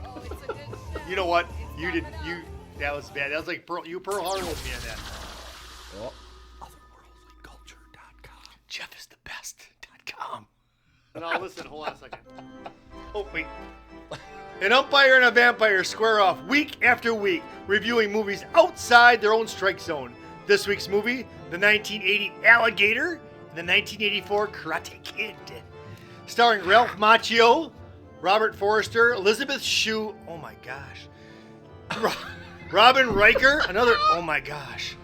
Oh, it's a good show. You know what? It's You didn't. coming You up. that was bad. That was like Pearl Harbor with me on that. Oh. Otherworldlyculture.com. Jeff is the best.com. No, listen. Hold on a second. Oh wait. An umpire and a vampire square off week after week, reviewing movies outside their own strike zone. This week's movie, the 1980 Alligator and the 1984 Karate Kid. Starring Ralph Macchio, Robert Forster, Elizabeth Shue, oh my gosh. Robin Riker, another, oh my gosh.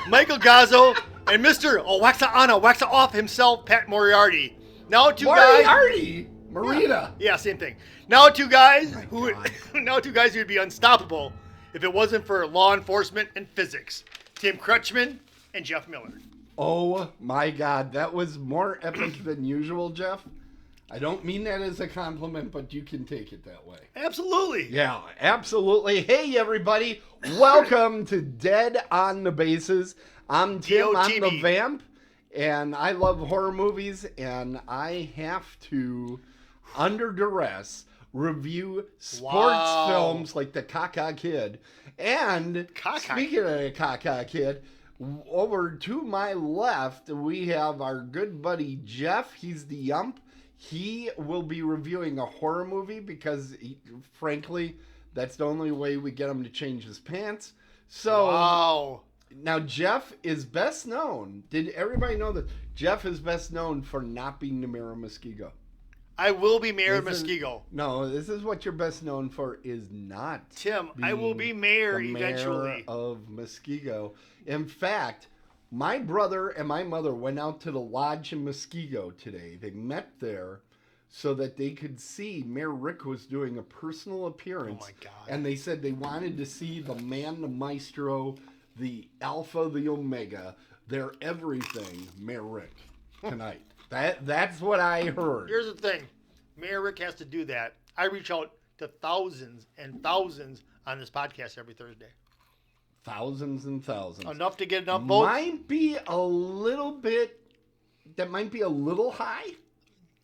Michael Gazzo, and Mr. Waxa off himself, Pat Moriarty. Now two guys. Moriarty! Marina! Yeah, same thing. Now two guys My who would, God. now two guys who would be unstoppable if it wasn't for law enforcement and physics. Tim Crutchman and Jeff Miller. Oh my God, that was more epic than usual, Jeff. I don't mean that as a compliment, but you can take it that way. Absolutely. Yeah, absolutely. Hey, everybody. Welcome to Dead on the Bases. I'm Tim. I'm the DOTB. Vamp, and I love horror movies, and I have to, under duress, review sports Wow. films like The Kaka Kid. And Kaka speaking of The Kaka Kid, over to my left, we have our good buddy Jeff. He's the Ump. He will be reviewing a horror movie because, frankly, that's the only way we get him to change his pants. So Wow. now Jeff is best known. Did everybody know that Jeff is best known for not being the mayor of Muskego? I will be mayor of This is- Muskego. No, this is what you're best known for is not. Tim, I will be being mayor the eventually. Mayor of Muskego. In fact, my brother and my mother went out to the lodge in Muskego today. They met there so that they could see Mayor Rick was doing a personal appearance. Oh my God. And they said they wanted to see the man, the maestro, the alpha, the omega, their everything, Mayor Rick, tonight. That's what I heard. Here's the thing. Mayor Rick has to do that. I reach out to thousands and thousands on this podcast every Thursday. Thousands and thousands. Enough to get enough votes. Might be a little bit, that might be a little high,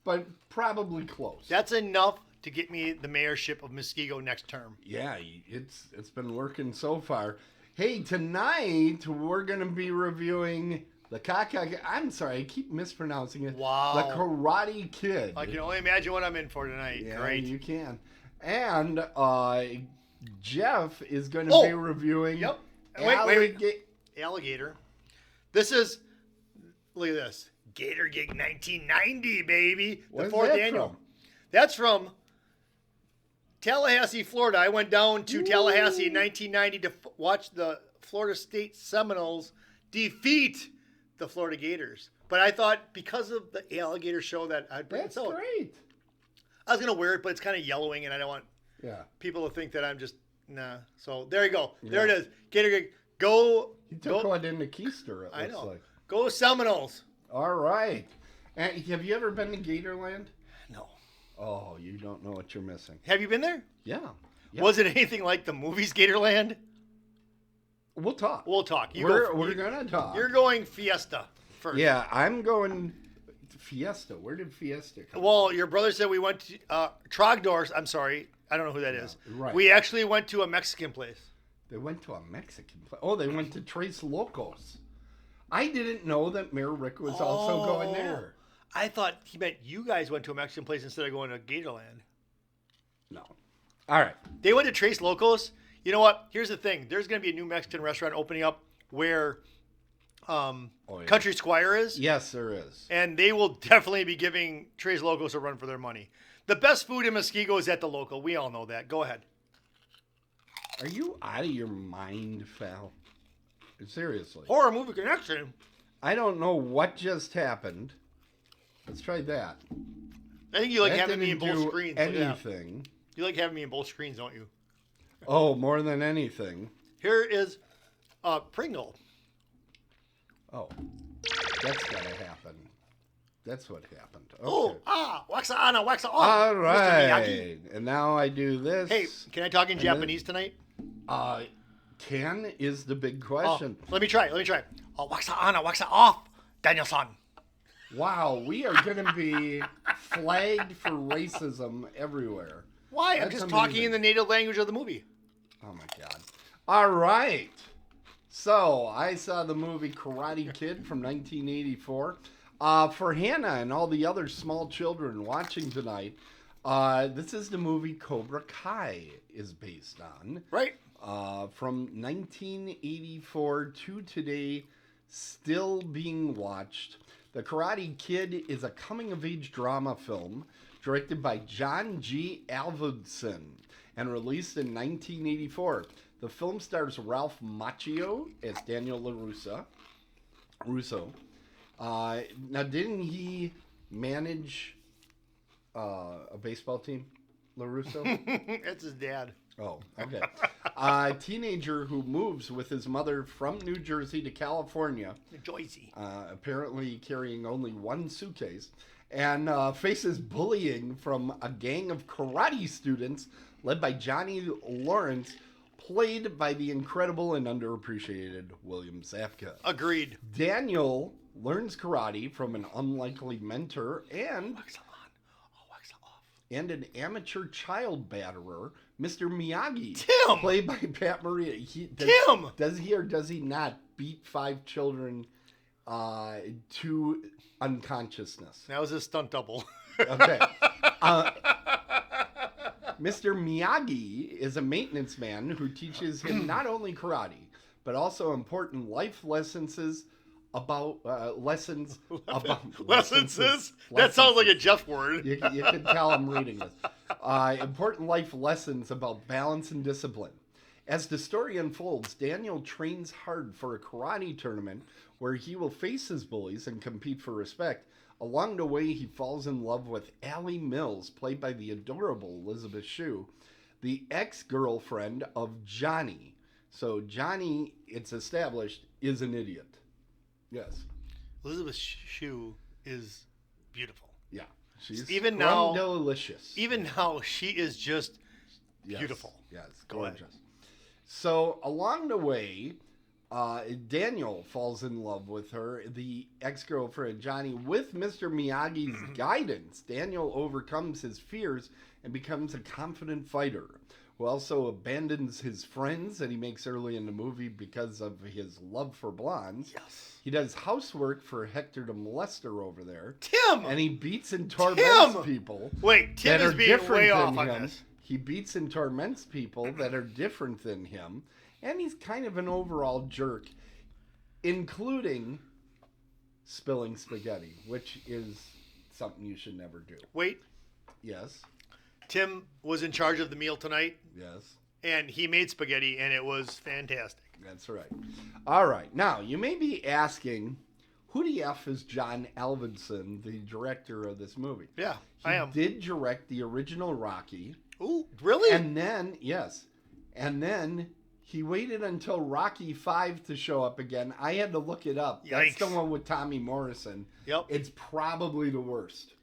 but probably close. That's enough to get me the mayorship of Muskego next term. Yeah, it's been working so far. Hey, tonight we're going to be reviewing the I'm sorry, I keep mispronouncing it. Wow. The Karate Kid. I can only imagine what I'm in for tonight. Yeah, Great. you can. And Jeff is going to be reviewing Yep. Wait. Alligator. Alligator. This is, look at this. Gator Gig 1990, baby. Where's the fourth that annual. from? That's from Tallahassee, Florida. I went down to Tallahassee in 1990 to watch the Florida State Seminoles defeat the Florida Gators. But I thought because of the Alligator show that I'd bring That's it out. great. I was going to wear it, but it's kind of yellowing, and I don't want Yeah. people to think that I'm just, nah. So there you go. There Yeah. it is. Gator Gig. Go. He took go, one into Keister, it I looks know. like. Go Seminoles. All right. And have you ever been to Gatorland? No. Oh, you don't know what you're missing. Have you been there? Yeah. Yeah. Was it anything like the movies Gatorland? We'll talk. We'll talk. We're you- going to talk. You're going Fiesta first. Yeah, I'm going Fiesta. Where did Fiesta come Well, your brother said we went to Trogdor's. I'm sorry. I don't know who that is. right. We actually went to a Mexican place. They went to a Mexican place. Oh, they went to Tres Locos. I didn't know that Mayor Rick was also going there. I thought he meant you guys went to a Mexican place instead of going to Gatorland. No. All right. They went to Tres Locos. You know what? Here's the thing. There's going to be a new Mexican restaurant opening up where yeah. Country Squire is. Yes, there is. And they will definitely be giving Tres Locos a run for their money. The best food in Muskego is at the local. We all know that. Go ahead. Are you out of your mind, Fal? Seriously. Horror movie connection. I don't know what just happened. Let's try that. I think you like That having me in didn't both do screens. Look at that. anything. You like having me in both screens, don't you? Oh, more than anything. Here is Pringle. Oh, that's gotta happen. That's what happened. Okay. Oh, waxa ana, waxa off. All Mr. right. Miyagi. And now I do this. Hey, can I talk in And then- Japanese tonight? Can is the big Oh, question. let me try. Waxa ana, waxa off, Daniel-san. Wow, we are going to be flagged for racism everywhere. Why? I'm That's just amazing. talking in the native language of the movie. Oh my God. All right. So I saw the movie Karate Kid from 1984. For Hannah and all the other small children watching tonight, this is the movie Cobra Kai is based on. Right. From 1984 to today, still being watched. The Karate Kid is a coming-of-age drama film directed by John G. Avildsen and released in 1984. The film stars Ralph Macchio as Daniel Russo. Now, didn't he manage a baseball team, LaRusso? That's his dad. Oh, okay. A teenager who moves with his mother from New Jersey to California, Joycey. apparently carrying only one suitcase, and faces bullying from a gang of karate students led by Johnny Lawrence, played by the incredible and underappreciated William Zabka. Agreed. Daniel learns karate from an unlikely mentor and an amateur child batterer, Mr. Miyagi. Tim! Played by Pat Morita. Tim! Does he or does he not beat 5 children to unconsciousness? That was his stunt double. Okay. Mr. Miyagi is a maintenance man who teaches him not only karate, but also important life lessons about lessons. That sounds like a Jeff word. You can tell I'm reading this. Important life lessons about balance and discipline. As the story unfolds, Daniel trains hard for a karate tournament where he will face his bullies and compete for respect. Along the way, he falls in love with Allie Mills, played by the adorable Elizabeth Shue, the ex-girlfriend of Johnny. So Johnny, it's established, is an idiot. Yes. Elizabeth Shue is beautiful. Yeah. She's even now delicious. Even now, she is just beautiful. Yes, Go ahead. gorgeous. So along the way, Daniel falls in love with her, the ex-girlfriend Johnny. With Mr. Miyagi's guidance, Daniel overcomes his fears and becomes a confident fighter who also abandons his friends that he makes early in the movie because of his love for blondes. Yes. He does housework for Hector the molester over there. Tim! And he beats and torments Tim! people. Wait, Tim that is are being different way than off on him. this. He beats and torments people that are different than him. And he's kind of an overall jerk, including spilling spaghetti, which is something you should never do. Wait, Yes. Tim was in charge of the meal tonight, Yes. and he made spaghetti, and it was fantastic. That's right. All right. Now, you may be asking, who the F is John Avildsen, the director of this movie? Yeah, He I am. did direct the original Rocky. Ooh, really? And then, yes. And then he waited until Rocky 5 to show up again. I had to look it up. That's the Yikes. one with Tommy Morrison. Yep. It's probably the worst.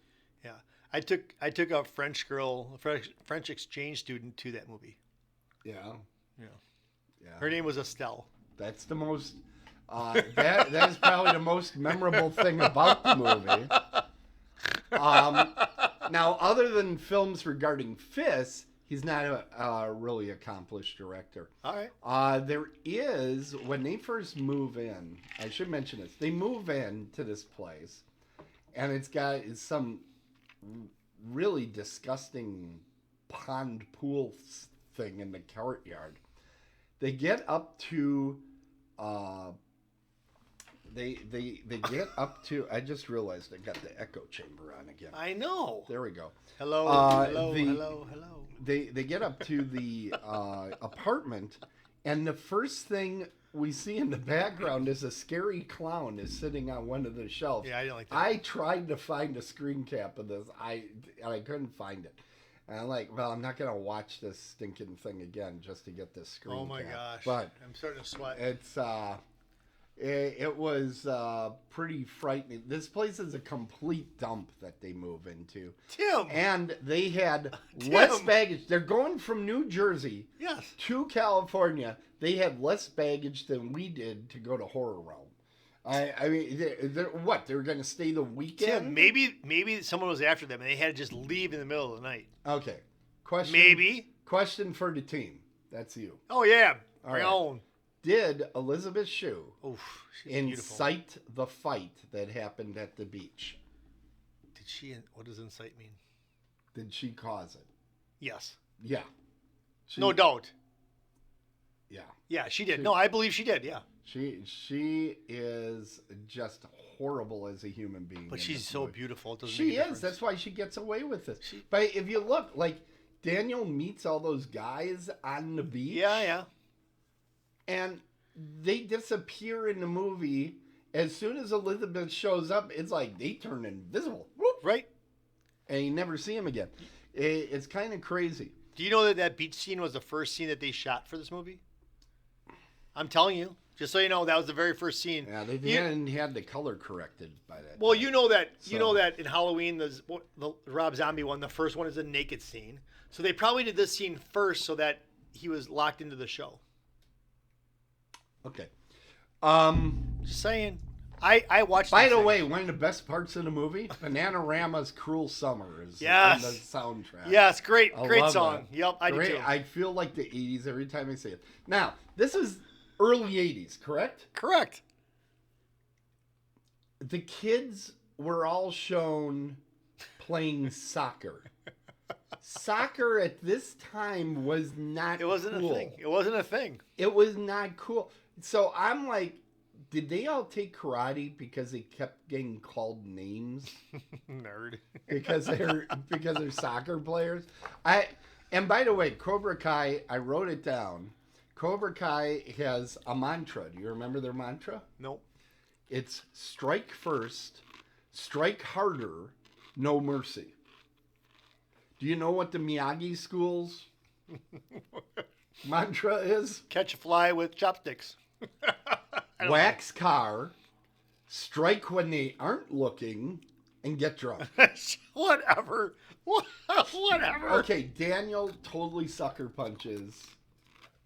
Yeah, I took a French exchange student to that movie. Yeah. Yeah, Yeah. her name was Estelle. That's the most that is probably the most memorable thing about the movie. Now, other than films regarding fists, he's not a really accomplished director. All right. There is, when they first move in, I should mention this, they move in to this place, and it's got some really disgusting pond pool thing in the courtyard. They get up to, they get up to, I just realized I got the echo chamber on again. I know. There we go. Hello, hello. They get up to the apartment, and the first thing we see in the background is a scary clown is sitting on one of the shelves. Yeah, I didn't like that. I tried to find a screen cap of this, and I couldn't find it. And I'm like, well, I'm not gonna watch this stinking thing again just to get this screen cap. Oh my gosh. But I'm starting to sweat. it's it was pretty frightening. This place is a complete dump that they move into. Tim. And they had Tim. less baggage. They're going from New Jersey Yes. to California. They had less baggage than we did to go to Horror Realm. I mean, what? They were going to stay the weekend? Tim, maybe someone was after them and they had to just leave in the middle of the night. Okay. Maybe. Question for the team. That's you. Oh, yeah. All Bring right. on. Did Elizabeth Shue She's beautiful. incite the fight that happened at the beach? Did she? What does incite mean? Did she cause it? Yes. Yeah. No doubt. Yeah. Yeah, she did. No, I believe she did. Yeah. She is just horrible as a human being. But she's so beautiful. It doesn't She make a is. difference. That's why she gets away with this. But if you look, like, Daniel meets all those guys on the beach. Yeah. And they disappear in the movie. As soon as Elizabeth shows up, it's like they turn invisible. Whoop. Right. And you never see him again. It's kind of crazy. Do you know that beach scene was the first scene that they shot for this movie? I'm telling you. Just so you know, that was the very first scene. Yeah, they hadn't had the color corrected by that. Well, time. you know that in Halloween, the Rob Zombie one, the first one is a naked scene. So they probably did this scene first so that he was locked into the show. Okay. Just saying. I watched. By the way, one of the best parts of the movie, Bananarama's "Cruel Summer" is in the soundtrack. Yes, great love song. that. Yep, I do too. I feel like the '80s every time I see it. Now, this is early '80s, correct? Correct. The kids were all shown playing soccer. Soccer at this time was not. It wasn't cool. a thing. It wasn't a thing. It was not cool. So I'm like, did they all take karate because they kept getting called names? Nerd. because they're soccer players. And by the way, Cobra Kai, I wrote it down. Cobra Kai has a mantra. Do you remember their mantra? Nope. It's strike first, strike harder, no mercy. Do you know what the Miyagi School's mantra is? Catch a fly with chopsticks. Wax car, strike when they aren't looking, and get drunk. Whatever. Whatever. Okay, Daniel totally sucker punches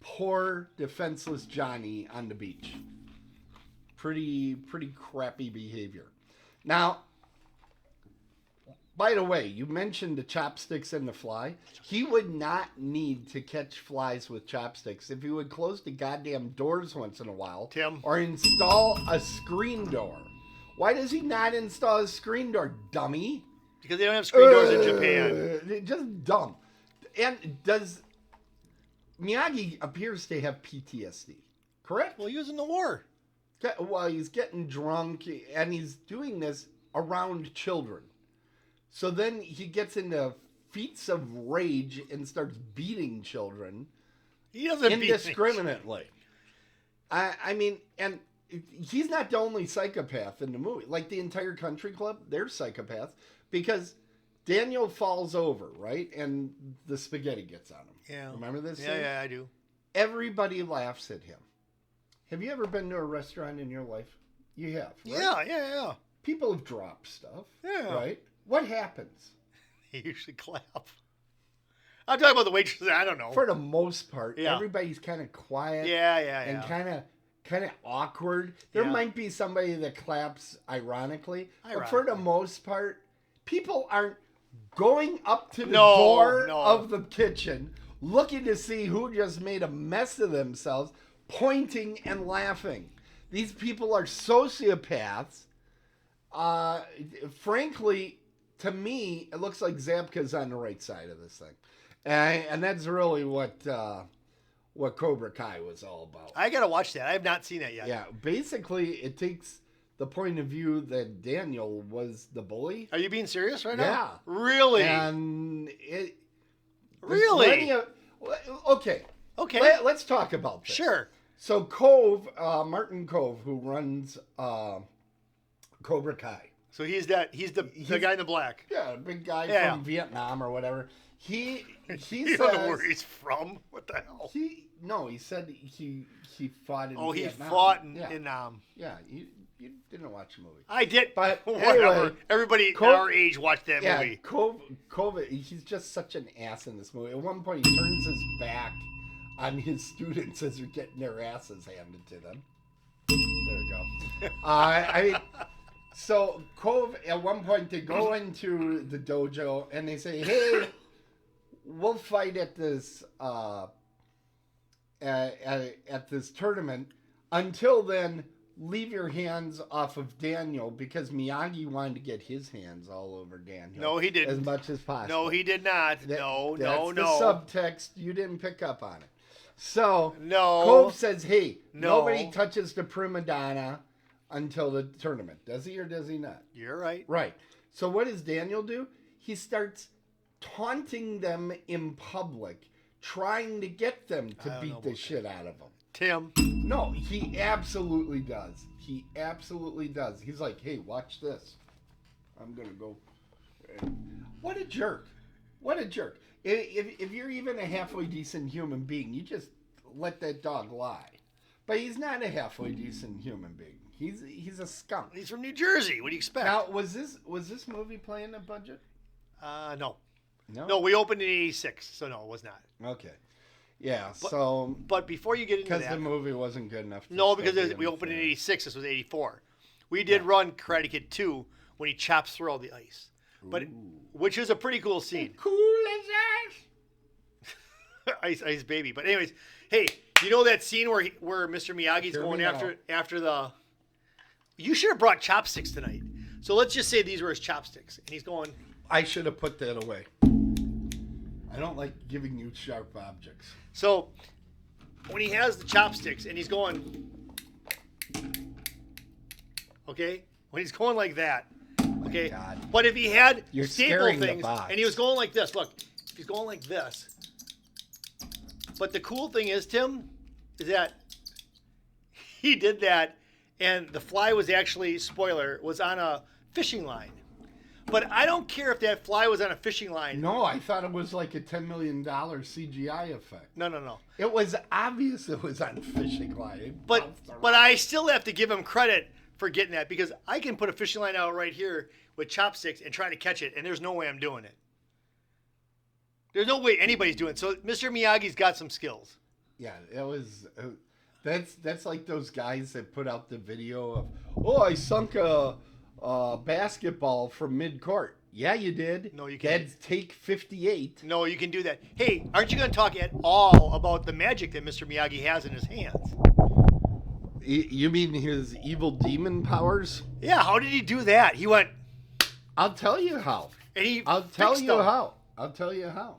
poor defenseless Johnny on the beach. Pretty crappy behavior. Now, by the way, you mentioned the chopsticks and the fly. He would not need to catch flies with chopsticks if he would close the goddamn doors once in a while. Tim. Or install a screen door. Why does he not install a screen door, dummy? Because they don't have screen doors in Japan. Just dumb. And Miyagi appears to have PTSD, correct? Well, he was in the war. Well, he's getting drunk, and he's doing this around children. So then he gets into feats of rage and starts beating children. He doesn't indiscriminately. I mean, and he's not the only psychopath in the movie. Like the entire country club, they're psychopaths because Daniel falls over, right? And the spaghetti gets on him. Yeah. Remember this scene? Yeah, I do. Everybody laughs at him. Have you ever been to a restaurant in your life? You have, right? Yeah. People have dropped stuff. Yeah. Right? What happens? They usually clap. I'm talking about the waitresses. I don't know. For the most part, everybody's kind of quiet. Yeah. And kind of awkward. There might be somebody that claps ironically. But for the most part, people aren't going up to the door of the kitchen looking to see who just made a mess of themselves, pointing and laughing. These people are sociopaths. Frankly, to me, it looks like Zabka's on the right side of this thing. And that's really what Cobra Kai was all about. I got to watch that. I have not seen that yet. Yeah, basically, it takes the point of view that Daniel was the bully. Are you being serious right now? Yeah. Really? And it... Really? Okay. Let's talk about this. Sure. So Martin Cove, who runs Cobra Kai. So he's the guy in the black. Yeah, big guy from Vietnam or whatever. He you don't know where he's from. What the hell? He said he fought in Vietnam. Oh, he fought in Vietnam. Yeah, you didn't watch the movie. I did, but whatever. Anyway, Everybody our age watched that movie. Cove, he's just such an ass in this movie. At one point, he turns his back on his students as they're getting their asses handed to them. There you go. I mean, so Cove, at one point, they go into the dojo and they say, "Hey, we'll fight at this at this tournament. Until then, leave your hands off of Daniel because Miyagi wanted to get his hands all over Daniel. No, he didn't. As much as possible. No, he did not. That's no. the subtext. You didn't pick up on it. So, No. Cove says, hey, No. nobody touches the prima donna until the tournament. Does he or does he not? You're right. Right. So what does Daniel do? He starts taunting them in public, trying to get them to beat the shit out of him. Tim. No, he absolutely does. He absolutely does. He's like, hey, watch this. I'm going to go. What a jerk. What a jerk. If you're even a halfway decent human being, you just let that dog lie. But he's not a halfway decent human being. He's a skunk. He's from New Jersey. What do you expect? Now, was this movie playing a budget? No. No? No, we opened in 86, so no, it was not. Okay. Yeah, But before you get into that... Because the movie wasn't good enough to No, because we opened in 86. This was 84. We did run Karate Kid 2 when he chops through all the ice. But which is a pretty cool scene. Cool as Ice Baby. But anyways, hey, you know that scene where Mr. Miyagi's going after the... You should have brought chopsticks tonight. So let's just say these were his chopsticks. And he's going... I should have put that away. I don't like giving you sharp objects. So when he has the chopsticks and he's going... Okay? When he's going like that. Okay? God. But if he had You're staple scaring the things box. and he was going like this. Look, if he's going like this. But the cool thing is, Tim, is that he did that and the fly was actually, spoiler, was on a fishing line. But I don't care if that fly was on a fishing line. No, I thought it was like a $10 million CGI effect. No. It was obvious it was on a fishing line. But I still have to give him credit for getting that because I can put a fishing line out right here with chopsticks and try to catch it, and there's no way I'm doing it. There's no way anybody's doing it. So Mr. Miyagi's got some skills. Yeah, it was... That's like those guys that put out the video of, I sunk a basketball from mid-court. Yeah, you did. No, you can't. That's take 58. No, you can do that. Hey, aren't you going to talk at all about the magic that Mr. Miyagi has in his hands? You mean his evil demon powers? Yeah, how did he do that? He went... I'll tell you how. And I'll tell fixed you them. how. I'll tell you how.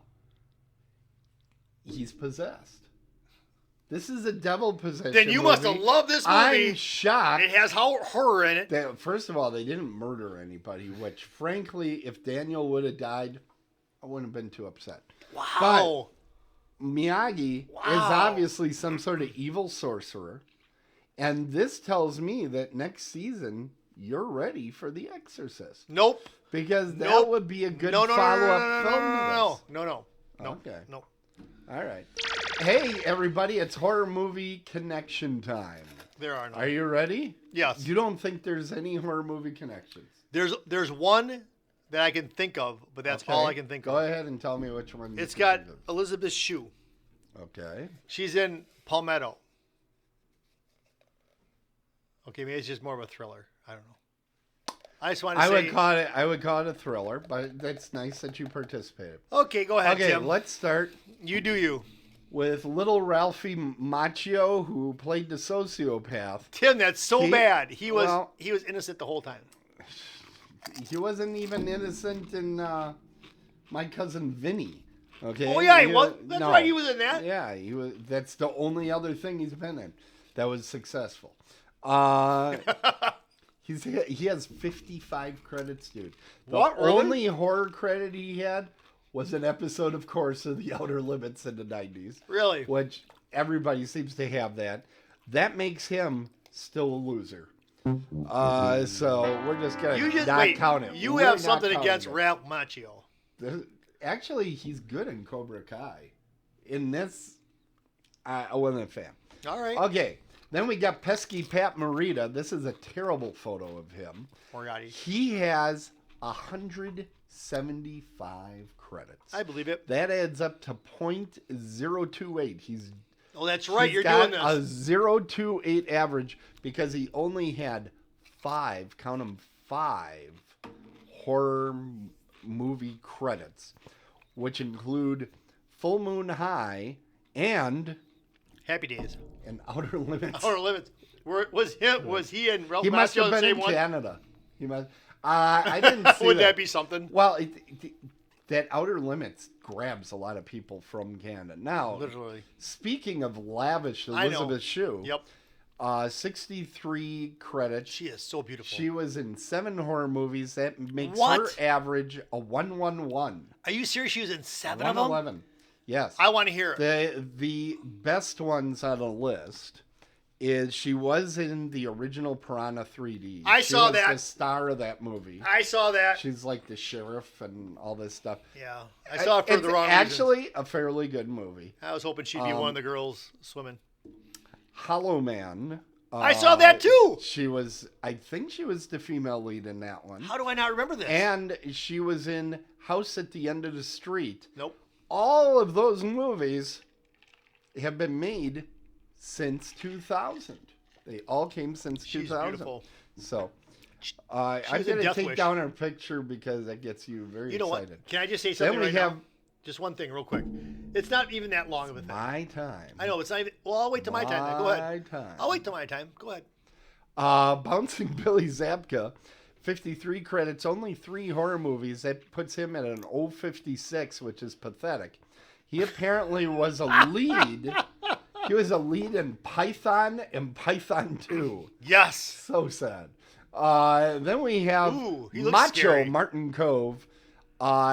He's possessed. This is a devil possession. Then you must have loved this movie. I'm shocked. It has horror in it. That, first of all, they didn't murder anybody, which, frankly, if Daniel would have died, I wouldn't have been too upset. Wow. But Miyagi is obviously some sort of evil sorcerer. And this tells me that next season, you're ready for The Exorcist. Nope. Because that would be a good follow-up film to this. No. Okay. No. All right. Hey, everybody, it's Horror Movie Connection time. There are no. Are you ready? Yes. You don't think there's any horror movie connections? There's one that I can think of, but that's all I can think of. Go ahead and tell me which one. It's got Elizabeth Shue. Okay. She's in Palmetto. Okay, maybe it's just more of a thriller. I don't know. I just want to say... I would call it a thriller, but that's nice that you participated. Okay, go ahead, Tim. Let's start. You do you. With little Ralphie Macchio, who played the sociopath. Tim, that's so bad. He was innocent the whole time. He wasn't even innocent in My Cousin Vinny. Okay. Oh yeah, he was. That's right. He was in that. Yeah, he was. That's the only other thing he's been in that was successful. He has 55 credits, dude. The only horror credit he had was an episode, of course, of The Outer Limits in the 90s. Really? Which everybody seems to have that. That makes him still a loser. So we're just going to not count it. You have something against Ralph Macchio. Actually, he's good in Cobra Kai. In this, I wasn't a fan. All right. Okay. Then we got Pesky Pat Morita. This is a terrible photo of him. Moriarty. He has 175 credits. I believe it. That adds up to .028. Oh, that's right. You're doing this. A 0.28 average because he only had 5, count them 5, horror movie credits, which include Full Moon High, and Happy Days. Outer Limits. Outer Limits. Was he and Ralph He must Macchio have the been same in one? Canada. He must. I didn't see Would that be something? Well, that Outer Limits grabs a lot of people from Canada. Now, Literally. speaking of lavish Elizabeth Shue, Yep. 63 credits. She is so beautiful. She was in 7 horror movies. That makes What? her average a 111. Are you serious? She was in 7 of them? 111. Yes. I want to hear it. The best ones on the list is she was in the original Piranha 3D. I saw that. She was the star of that movie. I saw that. She's like the sheriff and all this stuff. Yeah. I saw it for the wrong actually reasons. a fairly good movie. I was hoping she'd be one of the girls swimming. Hollow Man. I saw that too. I think she was the female lead in that one. How do I not remember this? And she was in House at the End of the Street. Nope. All of those movies have been made since 2000. They all came since She's 2000. beautiful. So, She I'm was in going to Death take Wish. down her picture because that gets you very You know excited. what? Can I just say something Then we right have now? Just one thing real quick. It's not even that long of a thing. My Time. I know. It's not even... Well, I'll wait till my time then. Go ahead. My Time. I'll wait till my time. Go ahead. Bouncing Billy Zabka, 53 credits, only 3 horror movies. That puts him at an 056, which is pathetic. He apparently was a lead. He was a lead in Python and Python 2. Yes. So sad. Then we have Ooh, he looks Macho scary. Martin Cove.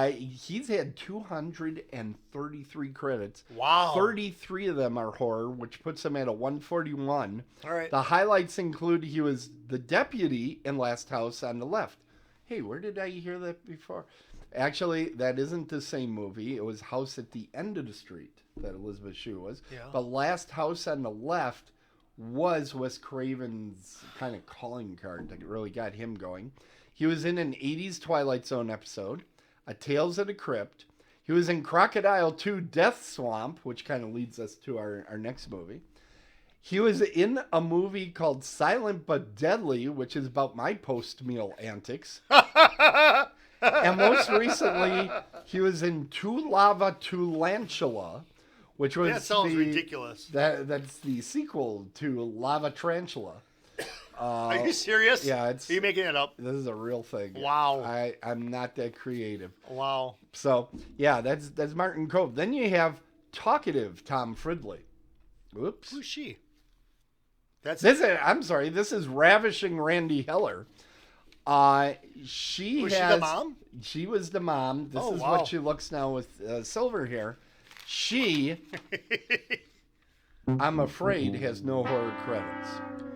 He's had 233 credits. Wow. 33 of them are horror, which puts him at a 141. All right. The highlights include he was the deputy in Last House on the Left. Hey, where did I hear that before? Actually, that isn't the same movie. It was House at the End of the Street that Elizabeth Shue was. Yeah. The Last House on the Left was Wes Craven's kind of calling card that really got him going. He was in an 80s Twilight Zone episode, A Tales of the Crypt. He was in Crocodile 2 Death Swamp, which kind of leads us to our next movie. He was in a movie called Silent But Deadly, which is about my post-meal antics. And most recently, he was in To Lava Tulantula, which was That sounds ridiculous. That's the sequel to Lava Tarantula. Are you serious? Yeah, Are you making it up? This is a real thing. Wow. I'm not that creative. Wow. So yeah, that's Martin Cove. Then you have talkative Tom Fridley. Oops. Who's she? That's I'm sorry. This is ravishing Randy Heller. Was she the mom? She was the mom. This is wow. what she looks now with silver hair. She, I'm afraid, has no horror credits.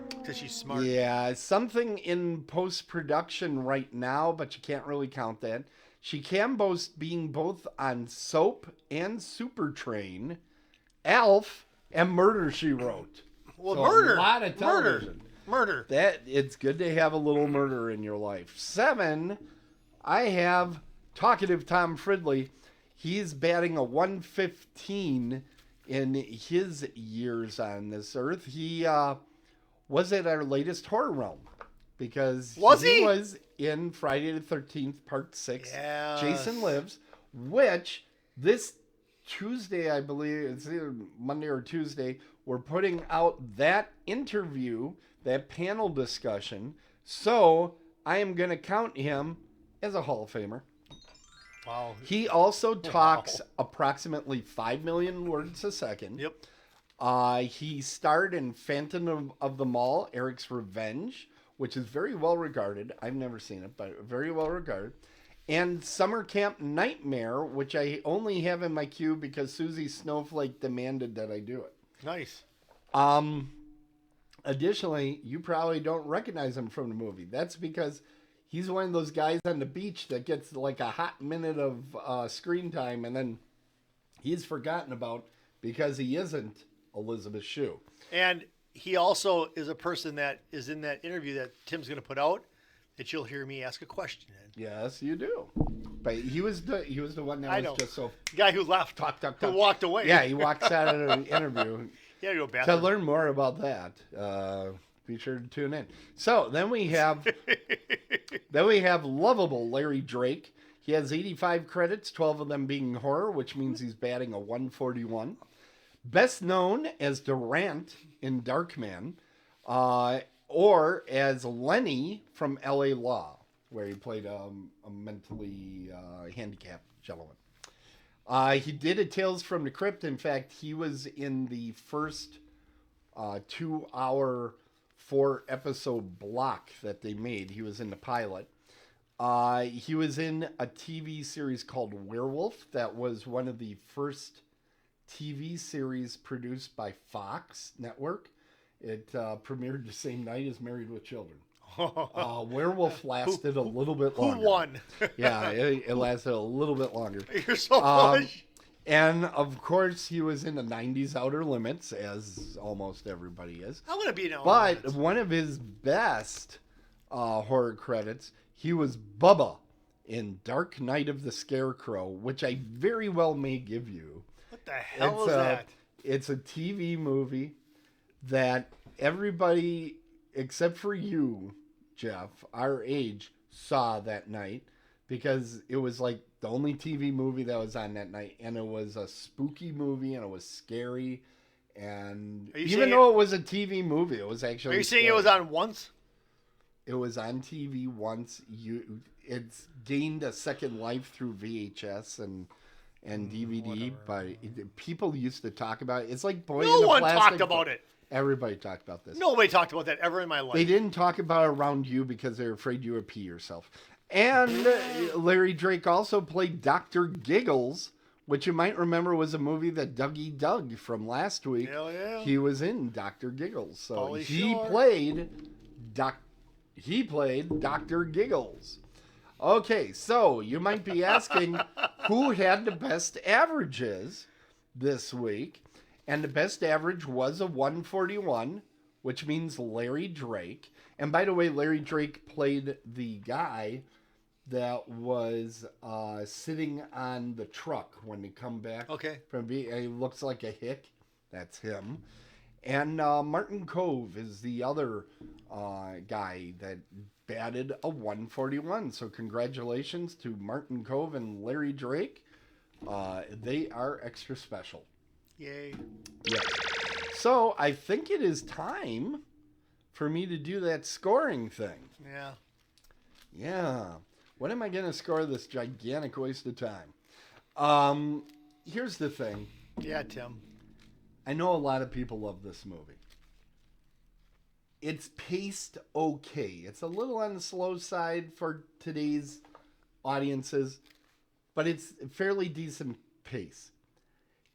Because she's smart. Yeah, something in post-production right now, but you can't really count that. She can boast being both on Soap and Supertrain, Alf, and Murder, She Wrote. Well, So murder. A lot of television. Murder. It's good to have a little murder in your life. 7, I have talkative Tom Fridley. He's batting a 115 in his years on this earth. He was at our latest horror realm because he was in Friday the 13th, Part 6. Yes. Jason Lives, which this Tuesday, I believe, it's either Monday or Tuesday, we're putting out that interview, that panel discussion. So I am going to count him as a Hall of Famer. Wow. He also talks approximately 5 million words a second. Yep. He starred in Phantom of the Mall, Eric's Revenge, which is very well regarded. I've never seen it, but very well regarded. And Summer Camp Nightmare, which I only have in my queue because Susie Snowflake demanded that I do it. Nice. Additionally, you probably don't recognize him from the movie. That's because he's one of those guys on the beach that gets like a hot minute of screen time and then he's forgotten about because he isn't Elizabeth Shue. And he also is a person that is in that interview that Tim's going to put out that you'll hear me ask a question in. Yes, you do. But he was the one that was just so the guy who left, talk. who walked away. Yeah, he walks out of the interview. Yeah, to go To bathroom. learn more about that, be sure to tune in. So then we have lovable Larry Drake. He has 85 credits, 12 of them being horror, which means he's batting a 141. Best known as Durant in Darkman, or as Lenny from L.A. Law, where he played a mentally handicapped gentleman. He did a Tales from the Crypt. In fact, he was in the first 2-hour, 4-episode block that they made. He was in the pilot. He was in a TV series called Werewolf. That was one of the first TV series produced by Fox Network. It premiered the same night as Married with Children. Werewolf lasted a little bit longer. Who won? Yeah, it lasted a little bit longer. You're so foolish. And, of course, he was in the 90s Outer Limits, as almost everybody is. I want to be in Outer But Limits. one of his best horror credits, he was Bubba in Dark Night of the Scarecrow, which I very well may give you. What the hell is that? It's a TV movie that everybody, except for you, Jeff, our age, saw that night, because it was like the only TV movie that was on that night, and it was a spooky movie, and it was scary, and even though it was a TV movie, it was actually... Are you saying it was on once? It was on TV once. It's gained a second life through VHS and DVD, but people used to talk about it. It's like Boy in the No one Plastic talked about it. Everybody talked about this. Nobody talked about that ever in my life. They didn't talk about it around you because they were afraid you would pee yourself. And Larry Drake also played Dr. Giggles, which you might remember was a movie that Dougie Doug from last week. Hell yeah. He was in Dr. Giggles. So Pauly he Shore. played Dr. Giggles. Okay, so you might be asking who had the best averages this week. And the best average was a 141, which means Larry Drake. And by the way, Larry Drake played the guy that was sitting on the truck when they come back. Okay. He looks like a hick. That's him. And Martin Cove is the other guy that batted a 141. So congratulations to Martin Cove and Larry Drake. They are extra special. Yay. Yes. So I think it is time for me to do that scoring thing. Yeah. Yeah. When am I going to score this gigantic waste of time? Here's the thing. Yeah, Tim. I know a lot of people love this movie. It's paced okay. It's a little on the slow side for today's audiences, but it's a fairly decent pace.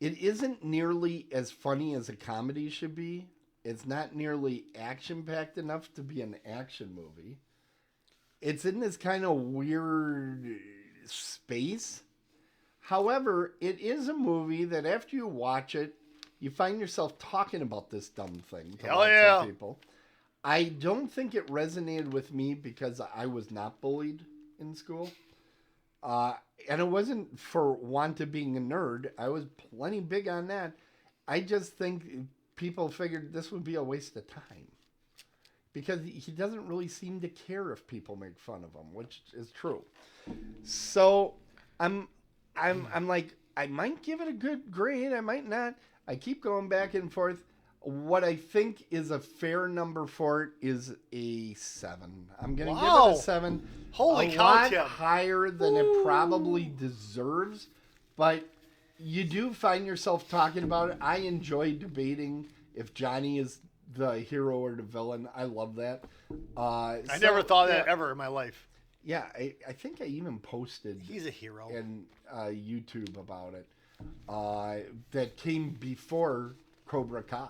It isn't nearly as funny as a comedy should be. It's not nearly action-packed enough to be an action movie. It's in this kind of weird space. However, it is a movie that after you watch it, you find yourself talking about this dumb thing to Hell lots yeah. of people. I don't think it resonated with me because I was not bullied in school. And it wasn't for want of being a nerd. I was plenty big on that. I just think people figured this would be a waste of time. Because he doesn't really seem to care if people make fun of him, which is true. So I'm like, I might give it a good grade. I might not. I keep going back and forth. What I think is a fair number for it is a 7. I'm going to give it a 7. Holy a cow, lot Tim. higher than it probably deserves. But you do find yourself talking about it. I enjoy debating if Johnny is the hero or the villain. I love that. I never thought that ever in my life. Yeah, I think I even posted He's a hero. in YouTube about it. That came before Cobra Kai.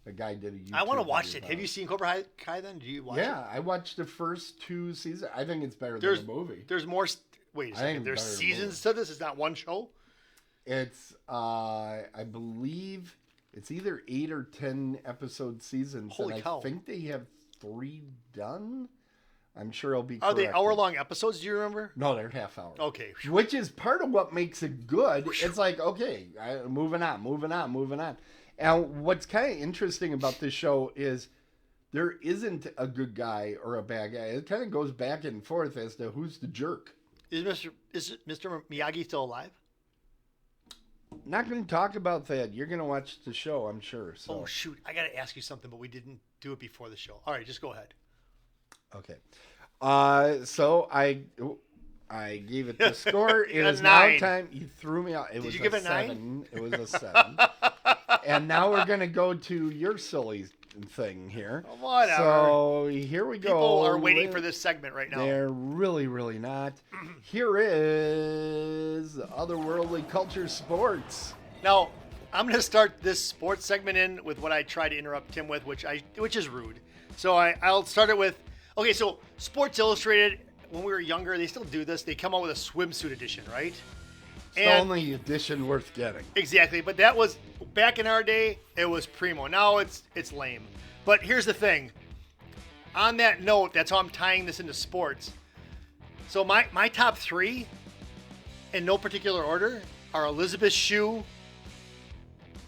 A guy did a YouTube I want to watch video it. about Have you seen Cobra Kai then? Do you watch it? Yeah, I watched the first 2 seasons. I think it's better There's than the movie. There's more. Wait a I second. think There's better than seasons to this. It's not one show. It's, I believe, it's either 8 or 10 episode seasons. Holy and cow. I think they have 3 done. I'm sure I'll be Are they corrected. hour-long episodes? Do you remember? No, they're half hour. Okay. Which is part of what makes it good. It's like, okay, moving on. And what's kind of interesting about this show is there isn't a good guy or a bad guy. It kind of goes back and forth as to who's the jerk. Is Mr. Miyagi still alive? Not going to talk about that. You're going to watch the show, I'm sure. So. Oh shoot! I got to ask you something, but we didn't do it before the show. All right, just go ahead. Okay. So I gave it the score. It is 9. now time. You threw me out. It Did was you a give it 7. It was a 7. And now we're going to go to your silly thing here. Whatever. So here we go. People are waiting for this segment right now. They're really, really not. Here is Otherworldly Culture Sports. Now, I'm going to start this sports segment in with what I try to interrupt Tim with, which is rude. So I'll start it with, okay, so Sports Illustrated, when we were younger, they still do this. They come out with a swimsuit edition, right? It's the only edition worth getting. Exactly, but that was, back in our day, it was primo. Now it's lame. But here's the thing. On that note, that's how I'm tying this into sports. So my top 3, in no particular order, are Elizabeth Shue,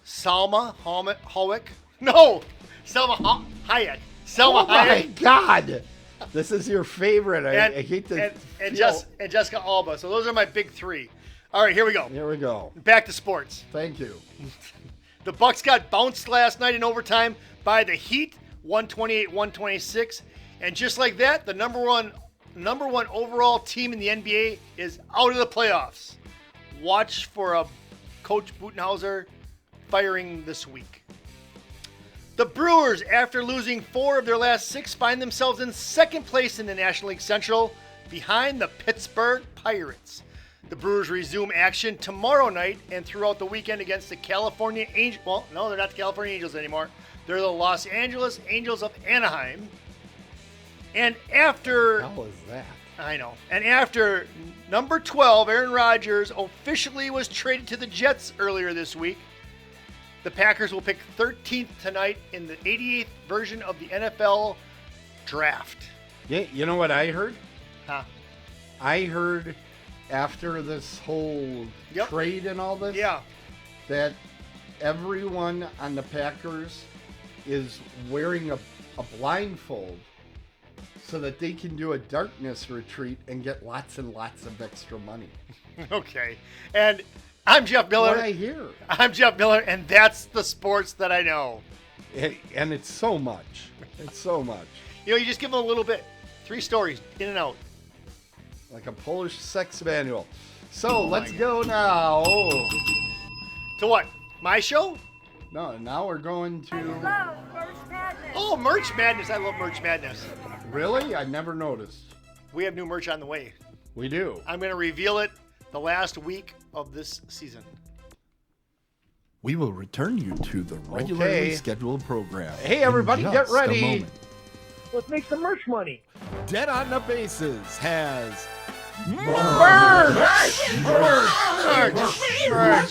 Salma Hayek. No! Salma Hayek. Salma Hayek. My God! This is your favorite. I hate to and Jessica Alba. So those are my big 3. All right, here we go. Here we go. Back to sports. Thank you. The Bucks got bounced last night in overtime by the Heat, 128-126. And just like that, the number one overall team in the NBA is out of the playoffs. Watch for a Coach Budenholzer firing this week. The Brewers, after losing 4 of their last 6, find themselves in second place in the National League Central, behind the Pittsburgh Pirates. The Brewers resume action tomorrow night and throughout the weekend against the California Angels. Well, no, they're not the California Angels anymore. They're the Los Angeles Angels of Anaheim. And after... How is that? I know. And after number 12, Aaron Rodgers, officially was traded to the Jets earlier this week, the Packers will pick 13th tonight in the 88th version of the NFL draft. Yeah, you know what I heard? Huh? I heard after this whole trade and all this, that everyone on the Packers is wearing a blindfold so that they can do a darkness retreat and get lots and lots of extra money. Okay. And I'm Jeff Miller. What I hear. I'm Jeff Miller, and that's the sports that I know. And it's so much. It's so much. You know, you just give them a little bit. 3 stories, in and out. Like a Polish sex manual. So let's go now. To what? My show? No, now we're going to... I love Merch Madness. Oh, Merch Madness. I love Merch Madness. Really? I never noticed. We have new merch on the way. We do. I'm going to reveal it the last week of this season. We will return you to the regularly scheduled program. Hey, everybody, in get just a ready. moment. Let's make some merch money. Dead on the Bases has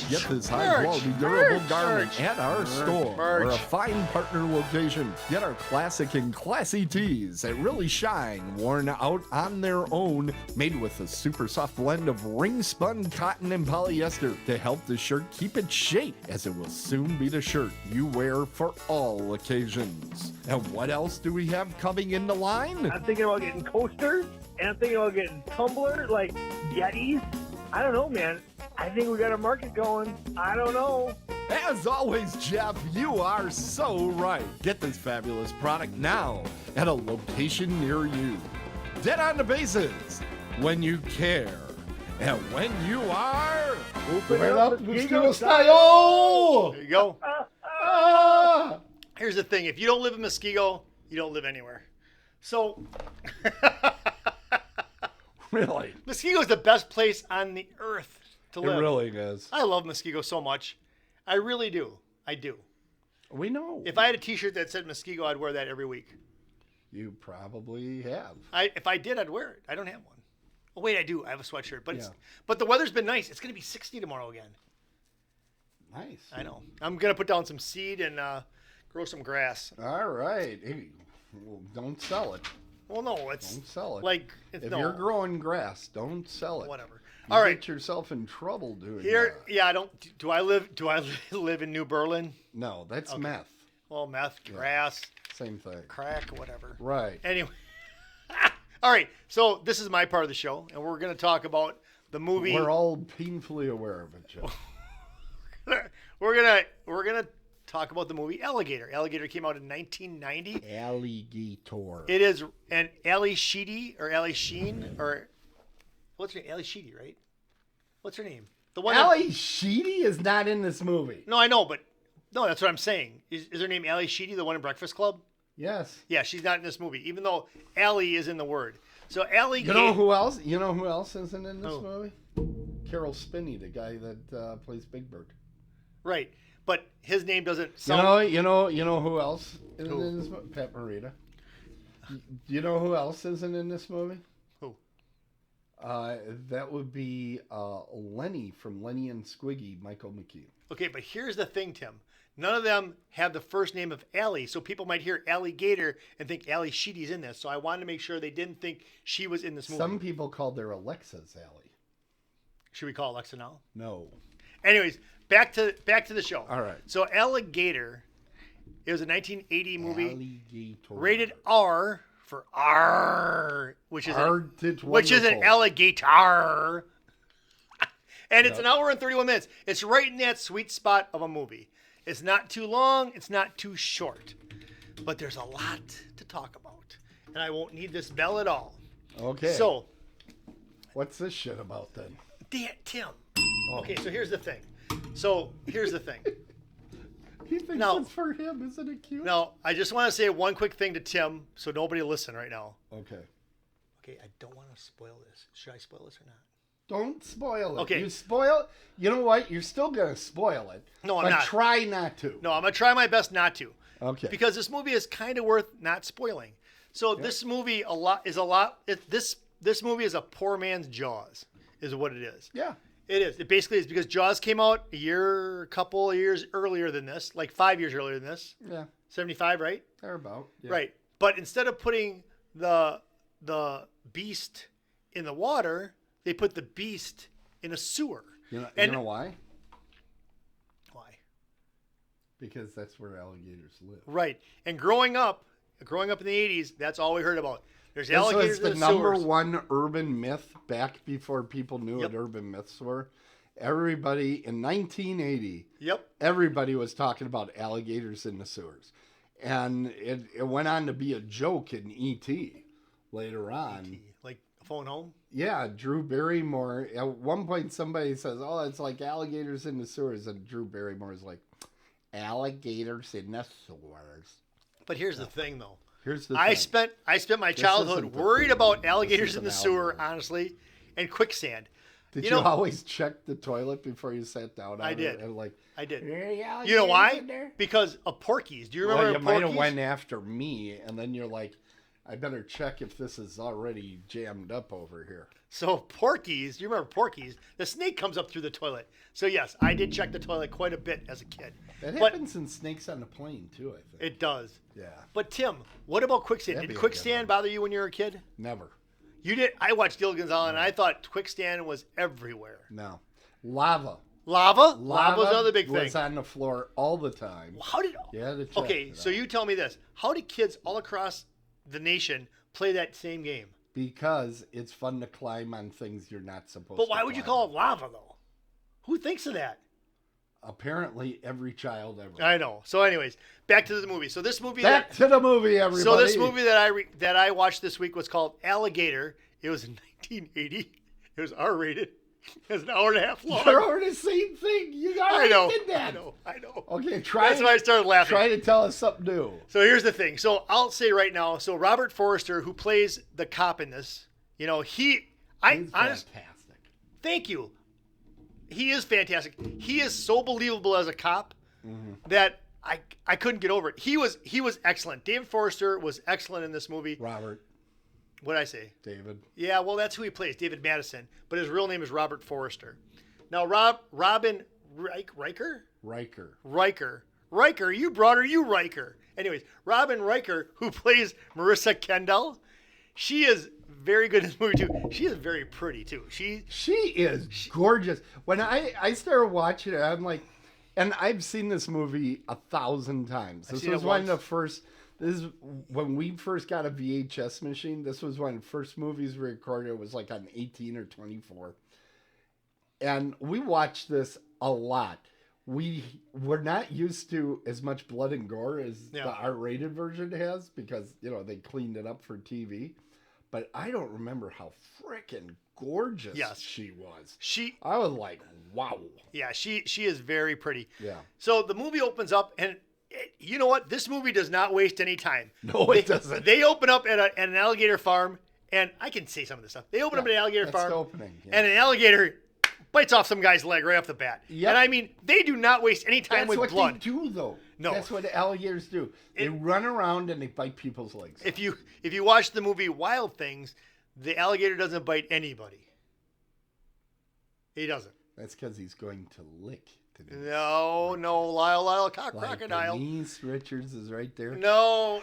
Get this high-quality, durable garment at our store or a fine partner location. Get our classic and classy tees that really shine, worn out on their own, made with a super soft blend of ring-spun cotton and polyester to help the shirt keep its shape, as it will soon be the shirt you wear for all occasions. And what else do we have coming in the line? I'm thinking about getting coasters, and I'm thinking about getting tumblers, like Yetis. I don't know, man. I think we got a market going. I don't know. As always, Jeff, you are so right. Get this fabulous product now at a location near you. Dead on the Bases, when you care. And when you are... Open Right up up, mosquito mosquito style. style. There you go. Ah! Here's the thing. If you don't live in Muskego, you don't live anywhere. So... Really? Muskego is the best place on the earth to live. It really is. I love Muskego so much. I really do. I do. We know. If I had a T-shirt that said Muskego, I'd wear that every week. You probably have. If I did, I'd wear it. I don't have one. Oh wait, I do. I have a sweatshirt, but Yeah. but the weather's been nice. It's going to be 60 tomorrow again. Nice. I know. I'm going to put down some seed and grow some grass. All right. Hey, well, don't sell it. Well, no, it's Don't sell it. like it's, If no, you're growing grass, don't sell it. whatever. You All right. get yourself in trouble doing Here, that. yeah, I don't. Do I live in New Berlin? No, that's Okay. meth. Well, meth, grass, Same thing. crack, whatever. Right. Anyway, All right, so this is my part of the show, and we're going to talk about the movie. We're all painfully aware of it, Joe. We're gonna talk about the movie Alligator. Alligator came out in 1990. Alligator. It is an Ali Sheedy or Ali Sheen or what's her name? Ali Sheedy, right? What's her name? The one. Ali Sheedy is not in this movie. No, I know, but no, that's what I'm saying. Is her name Ali Sheedy, the one in Breakfast Club? Yes. Yeah, she's not in this movie, even though Ali is in the word. So Ali. You know who else? You know who else isn't in this Who? movie? Carol Spinney, the guy that plays Big Bird. Right, but his name doesn't sound. You know who else isn't Who? in this movie? Pat Morita. Do you know who else isn't in this movie? Who? That would be Lenny from Lenny and Squiggy, Michael McKean. Okay, but here's the thing, Tim. None of them have the first name of Allie, so people might hear Alligator and think Ali Sheedy's in this. So I wanted to make sure they didn't think she was in this movie. Some people called their Alexa's Allie. Should we call Alexa now? No. Anyways, back to the show. All right. So Alligator, it was a 1980 movie, Alligator. rated R for R, which is It's an wonderful. alligator. And it's an hour and 31 minutes. It's right in that sweet spot of a movie. It's not too long. It's not too short. But there's a lot to talk about. And I won't need this bell at all. Okay. So, what's this shit about then? Tim. Oh. Okay, so here's the thing. He thinks No. it's for him, isn't it cute? Now, I just want to say one quick thing to Tim, so nobody listen right now. Okay. Okay, I don't want to spoil this. Should I spoil this or not? Don't spoil it. Okay. You spoil. You know what? You're still gonna spoil it. No, I'm but not. Try not to. No, I'm going to try my best not to. Okay. Because this movie is kind of worth not spoiling. So this movie this movie is a poor man's Jaws, is what it is. Yeah. It is. It basically is because Jaws came out a couple of years earlier than this, like 5 years earlier than this. Yeah. 75, right? They're about. Yeah. Right. But instead of putting the beast in the water, they put the beast in a sewer. You know why? Why? Because that's where alligators live. Right. And growing up in the 80s, that's all we heard about. There's This alligators was the in the number sewers. one urban myth back before people knew Yep. what urban myths were. Everybody in 1980, Yep. everybody was talking about alligators in the sewers. And it went on to be a joke in E.T. later on. Like phone home. Yeah, Drew Barrymore. At one point, somebody says, "Oh, it's like alligators in the sewers," and Drew Barrymore's like, "Alligators in the sewers." But here's the thing, though. Here's the I thing. spent my childhood isn't the worried thing. about This alligators is in the an sewer, algorithm. honestly, and quicksand. Did you you know- always check the toilet before you sat down? I on did. It and like, I did. "Are any You know alligators in why? there?" Because of Porky's. Do you Well, remember you might have Porky's? went after me, and then you're like, "I better check if this is already jammed up over here." So Porky's, you remember Porky's? The snake comes up through the toilet. So yes, I did check the toilet quite a bit as a kid. That But happens in Snakes on the Plane too, I think. it does. Yeah, But Tim, what about quicksand? That'd be Did a good one. quicksand bother you when you were a kid? never. You did. I watched Gilligan's Island, and I thought quicksand was everywhere. No, lava. Lava was another big thing. Was on the floor all the time. How did? Yeah. to check Okay, it so out. you tell me this: how did kids all across the nation play that same game? Because it's fun to climb on things you're not supposed to. But why would you call it lava, though? Who thinks of that? Apparently, every child ever. I know. So, anyways, back to the movie. So this movie. Back to the movie, everybody. So this movie that I watched this week was called Alligator. It was in 1980. It was R-rated. It was an hour and a half long. You're over the same thing. You I already know. did that. I know. Okay, try. That's why I started laughing. Try to tell us something new. So here's the thing. So I'll say right now. So Robert Forrester, who plays the cop in this, He's fantastic. Thank you. He is fantastic. He is so believable as a cop Mm-hmm. that I couldn't get over it. He was excellent. David Forrester was excellent in this movie. Robert, What did I say? David. Yeah, well, that's who he plays, David Madison. But his real name is Robert Forrester. Now, Robin Riker, you brought her, you Riker. Anyways, Robin Riker, who plays Marissa Kendall, she is very good in this movie too. She is very pretty too. She is gorgeous. When I started watching it, I'm like, And I've seen this movie 1,000 times. This seen was it one of once. the first. This is when we first got a VHS machine. This was one of the first movies we recorded. It was like on 18 or 24. And we watched this a lot. We're not used to as much blood and gore as the R-rated version has because, they cleaned it up for TV. But I don't remember how freaking gorgeous she was. I was like, wow. Yeah, she is very pretty. Yeah. So the movie opens up, and you know what? This movie does not waste any time. No, it doesn't. They open up at an alligator farm, and I can say some of this stuff. They open up at an alligator farm, the opening, and an alligator bites off some guy's leg right off the bat. Yep. And I mean, they do not waste any time with blood. That's what they do, though. No. That's what alligators do. They run around and they bite people's legs. If you watch the movie Wild Things, the alligator doesn't bite anybody. He doesn't. That's because he's going to lick. No, Lyle, crocodile. Denise Richards is right there. No.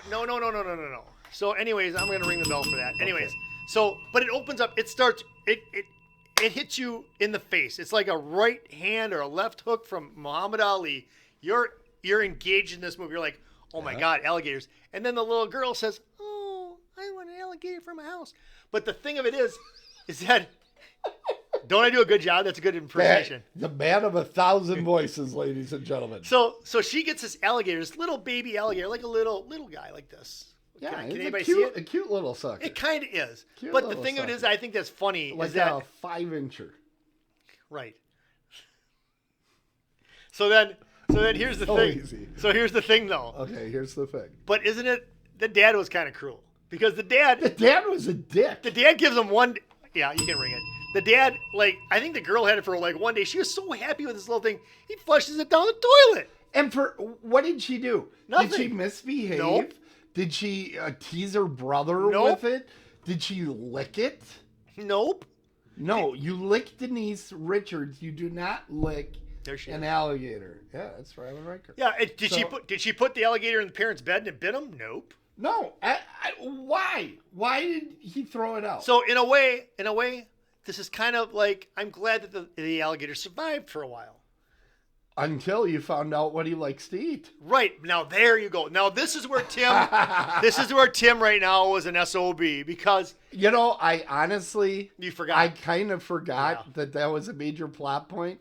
So, anyways, I'm gonna ring the bell for that. Anyways, so but it opens up. It starts. It hits you in the face. It's like a right hand or a left hook from Muhammad Ali. You're engaged in this movie. You're like, oh my God, alligators. And then the little girl says, oh, I want an alligator for my house. But the thing of it is that. Don't I do a good job? That's a good impersonation. The man of 1,000 voices, ladies and gentlemen. So she gets this alligator, this little baby alligator, like a little guy like this. Yeah, can it's anybody see it? A cute little sucker. It kind of is. Cute But the little thing of it is, sucker. I think that's funny. Like is that a 5-incher. right? So then here's the So thing. easy. So here's the thing, though. Okay, here's the thing. But isn't it? The dad was kind of cruel because the dad was a dick. The dad gives him one. Yeah, you can ring it. The dad, I think the girl had it for like one day. She was so happy with this little thing. He flushes it down the toilet. And what did she do? Nothing. Did she misbehave? Nope. Did she tease her brother Nope. with it? Did she lick it? Nope. No, you lick Denise Richards. You do not lick There she an is. alligator. Yeah, that's right. Riker. Yeah, did she put the alligator in the parents' bed and it bit him? Nope. No. Why? Why did he throw it out? So in a way, this is kind of like I'm glad that the alligator survived for a while. Until you found out what he likes to eat. Right. Now there you go. Now this is where Tim right now is an SOB because I honestly you forgot. I kind of forgot that was a major plot point.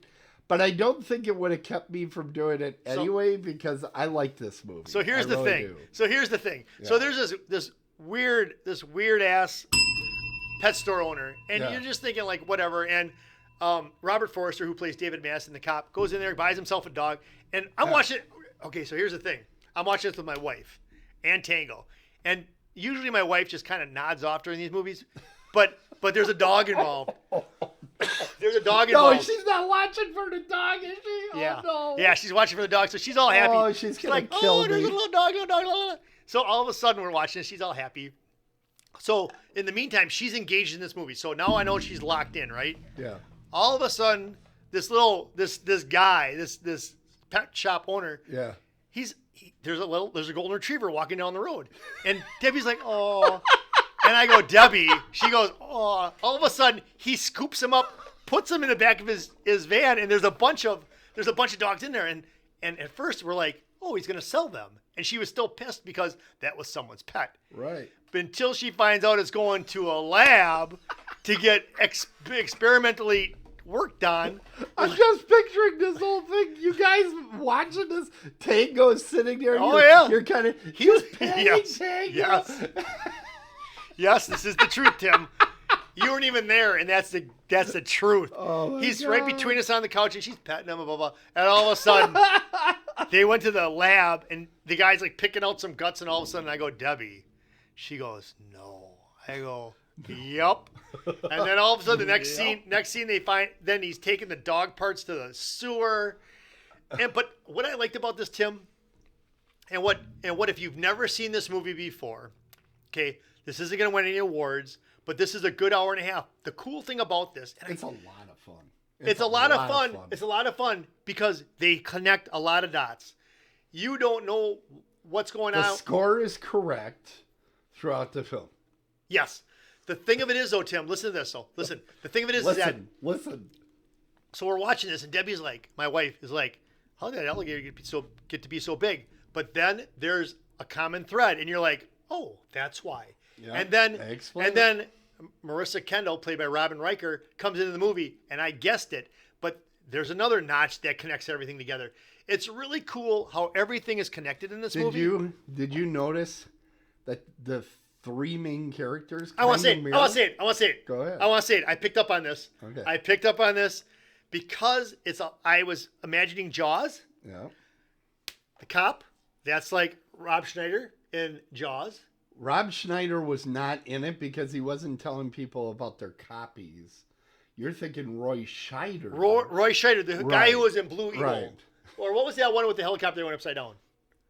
But I don't think it would have kept me from doing it anyway because I like this movie. So here's the thing. Do. So here's the thing. Yeah. So there's this weird ass pet store owner, and you're just thinking like whatever. And Robert Forster, who plays David Madsen, the cop, goes in there, buys himself a dog, and I'm watching. Okay, so here's the thing. I'm watching this with my wife, and Tango, and usually my wife just kind of nods off during these movies, but there's a dog involved. There's a dog involved. No, she's not watching for the dog, is she? Yeah. Oh, no. Yeah, she's watching for the dog, so she's all happy. Oh, she's gonna like, kill there's me. a little dog. La, la, la. So all of a sudden we're watching this. She's all happy. So in the meantime, she's engaged in this movie. So now I know she's locked in, right? Yeah. All of a sudden, this guy, this pet shop owner, Yeah. there's a golden retriever walking down the road, and Debbie's like, oh, and I go, Debbie. She goes, oh. All of a sudden, he scoops him up, puts him in the back of his van, and there's a bunch of dogs in there, and at first we're like, oh, he's gonna sell them, and she was still pissed because that was someone's pet. Right. But until she finds out it's going to a lab to get experimentally worked on. I'm just picturing this whole thing. You guys watching this? Tango's sitting there. Oh, yeah. You're kind of petting Yes. Tango. Yes, this is the truth, Tim. You weren't even there, and that's the truth. Oh, my He's God. right between us on the couch, and she's petting him, blah, blah, blah. And all of a sudden, they went to the lab, and the guy's like picking out some guts, and all of a sudden I go, Debbie. She goes, no. I go, yup. And then all of a sudden, the next scene they find, then he's taking the dog parts to the sewer. But what I liked about this, Tim, and what if you've never seen this movie before, okay, this isn't going to win any awards, but this is a good hour and a half. The cool thing about this, It's a lot of fun. It's a lot of fun. It's a lot of fun because they connect a lot of dots. You don't know what's going on. The score is correct throughout the film. Yes. The thing of it is, though, Tim, listen to this, though. Listen. The thing of it is that... Listen. So we're watching this, and Debbie's like, my wife is like, how did that alligator get to be so big? But then there's a common thread, and you're like, oh, that's why. Yeah, and then explain then Marissa Kendall, played by Robin Riker, comes into the movie, and I guessed it, but there's another notch that connects everything together. It's really cool how everything is connected in this movie. Did you notice that the 3 main characters? I want to say it. Go ahead. I want to say it. I picked up on this. Okay. I picked up on this because I was imagining Jaws. Yeah. The cop. That's like Rob Schneider in Jaws. Rob Schneider was not in it because he wasn't telling people about their copies. You're thinking Roy Scheider. Roy Scheider, the guy who was in Blue Eagle. Right. Or what was that one with the helicopter that went upside down?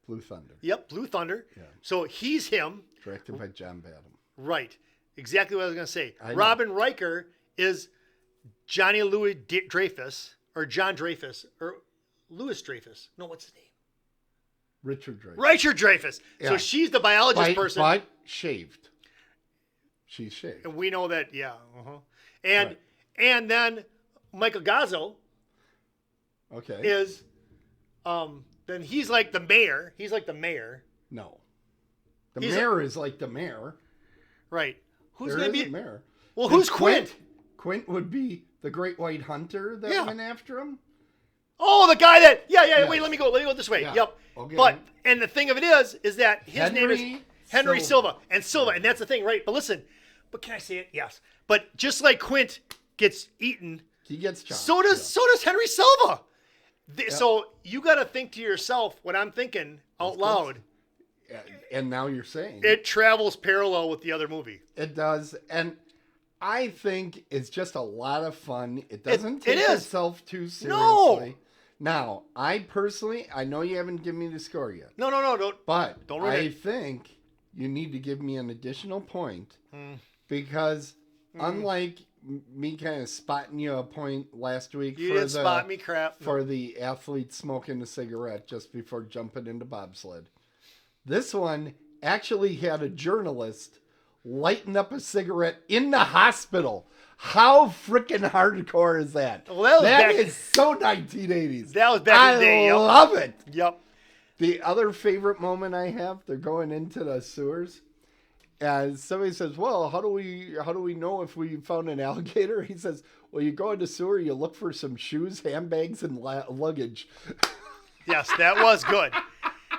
Blue Thunder. Yep, Blue Thunder. Yeah. So he's him. Directed by John Badham. Right. Exactly what I was going to say. I know. Robin Riker is Johnny Louis Dreyfus, or John Dreyfus, or Louis Dreyfus. No, what's his name? Richard Dreyfuss. Richard Dreyfus. Yeah. So she's the biologist person. But shaved. She's shaved. And we know that, yeah. And then Michael Gazzo Okay. is, then he's like the mayor. He's like the mayor. No. The He's mayor is like the mayor. Right. Who's There going to is be? a mayor. Well, And who's Quint? Quint would be the great white hunter that went after him. Oh, the guy that, Yes. wait, let me go this way. Yeah. Yep. Okay. But, and the thing of it is that his name is Henry Silva. Silva. And that's the thing, right? But listen, can I say it? Yes. But just like Quint gets eaten, He gets chopped. so does Henry Silva. So you got to think to yourself what I'm thinking out loud. And now you're saying. It travels parallel with the other movie. It does. And I think it's just a lot of fun. It doesn't take is. itself too seriously. No. Now, I personally, I know you haven't given me the score yet. No, don't. But Don't ruin I it. think you need to give me an additional point because unlike me kind of spotting you a point last week You didn't spot me crap. for the athlete smoking a cigarette just before jumping into bobsled, this one actually had a journalist lighting up a cigarette in the hospital. How freaking hardcore is that? Well, that is so 1980s. That was back in the day. I love it. Yep. The other favorite moment I have, they're going into the sewers, and somebody says, "Well, how do we know if we found an alligator?" He says, "Well, you go into sewer, you look for some shoes, handbags, and luggage." Yes, that was good.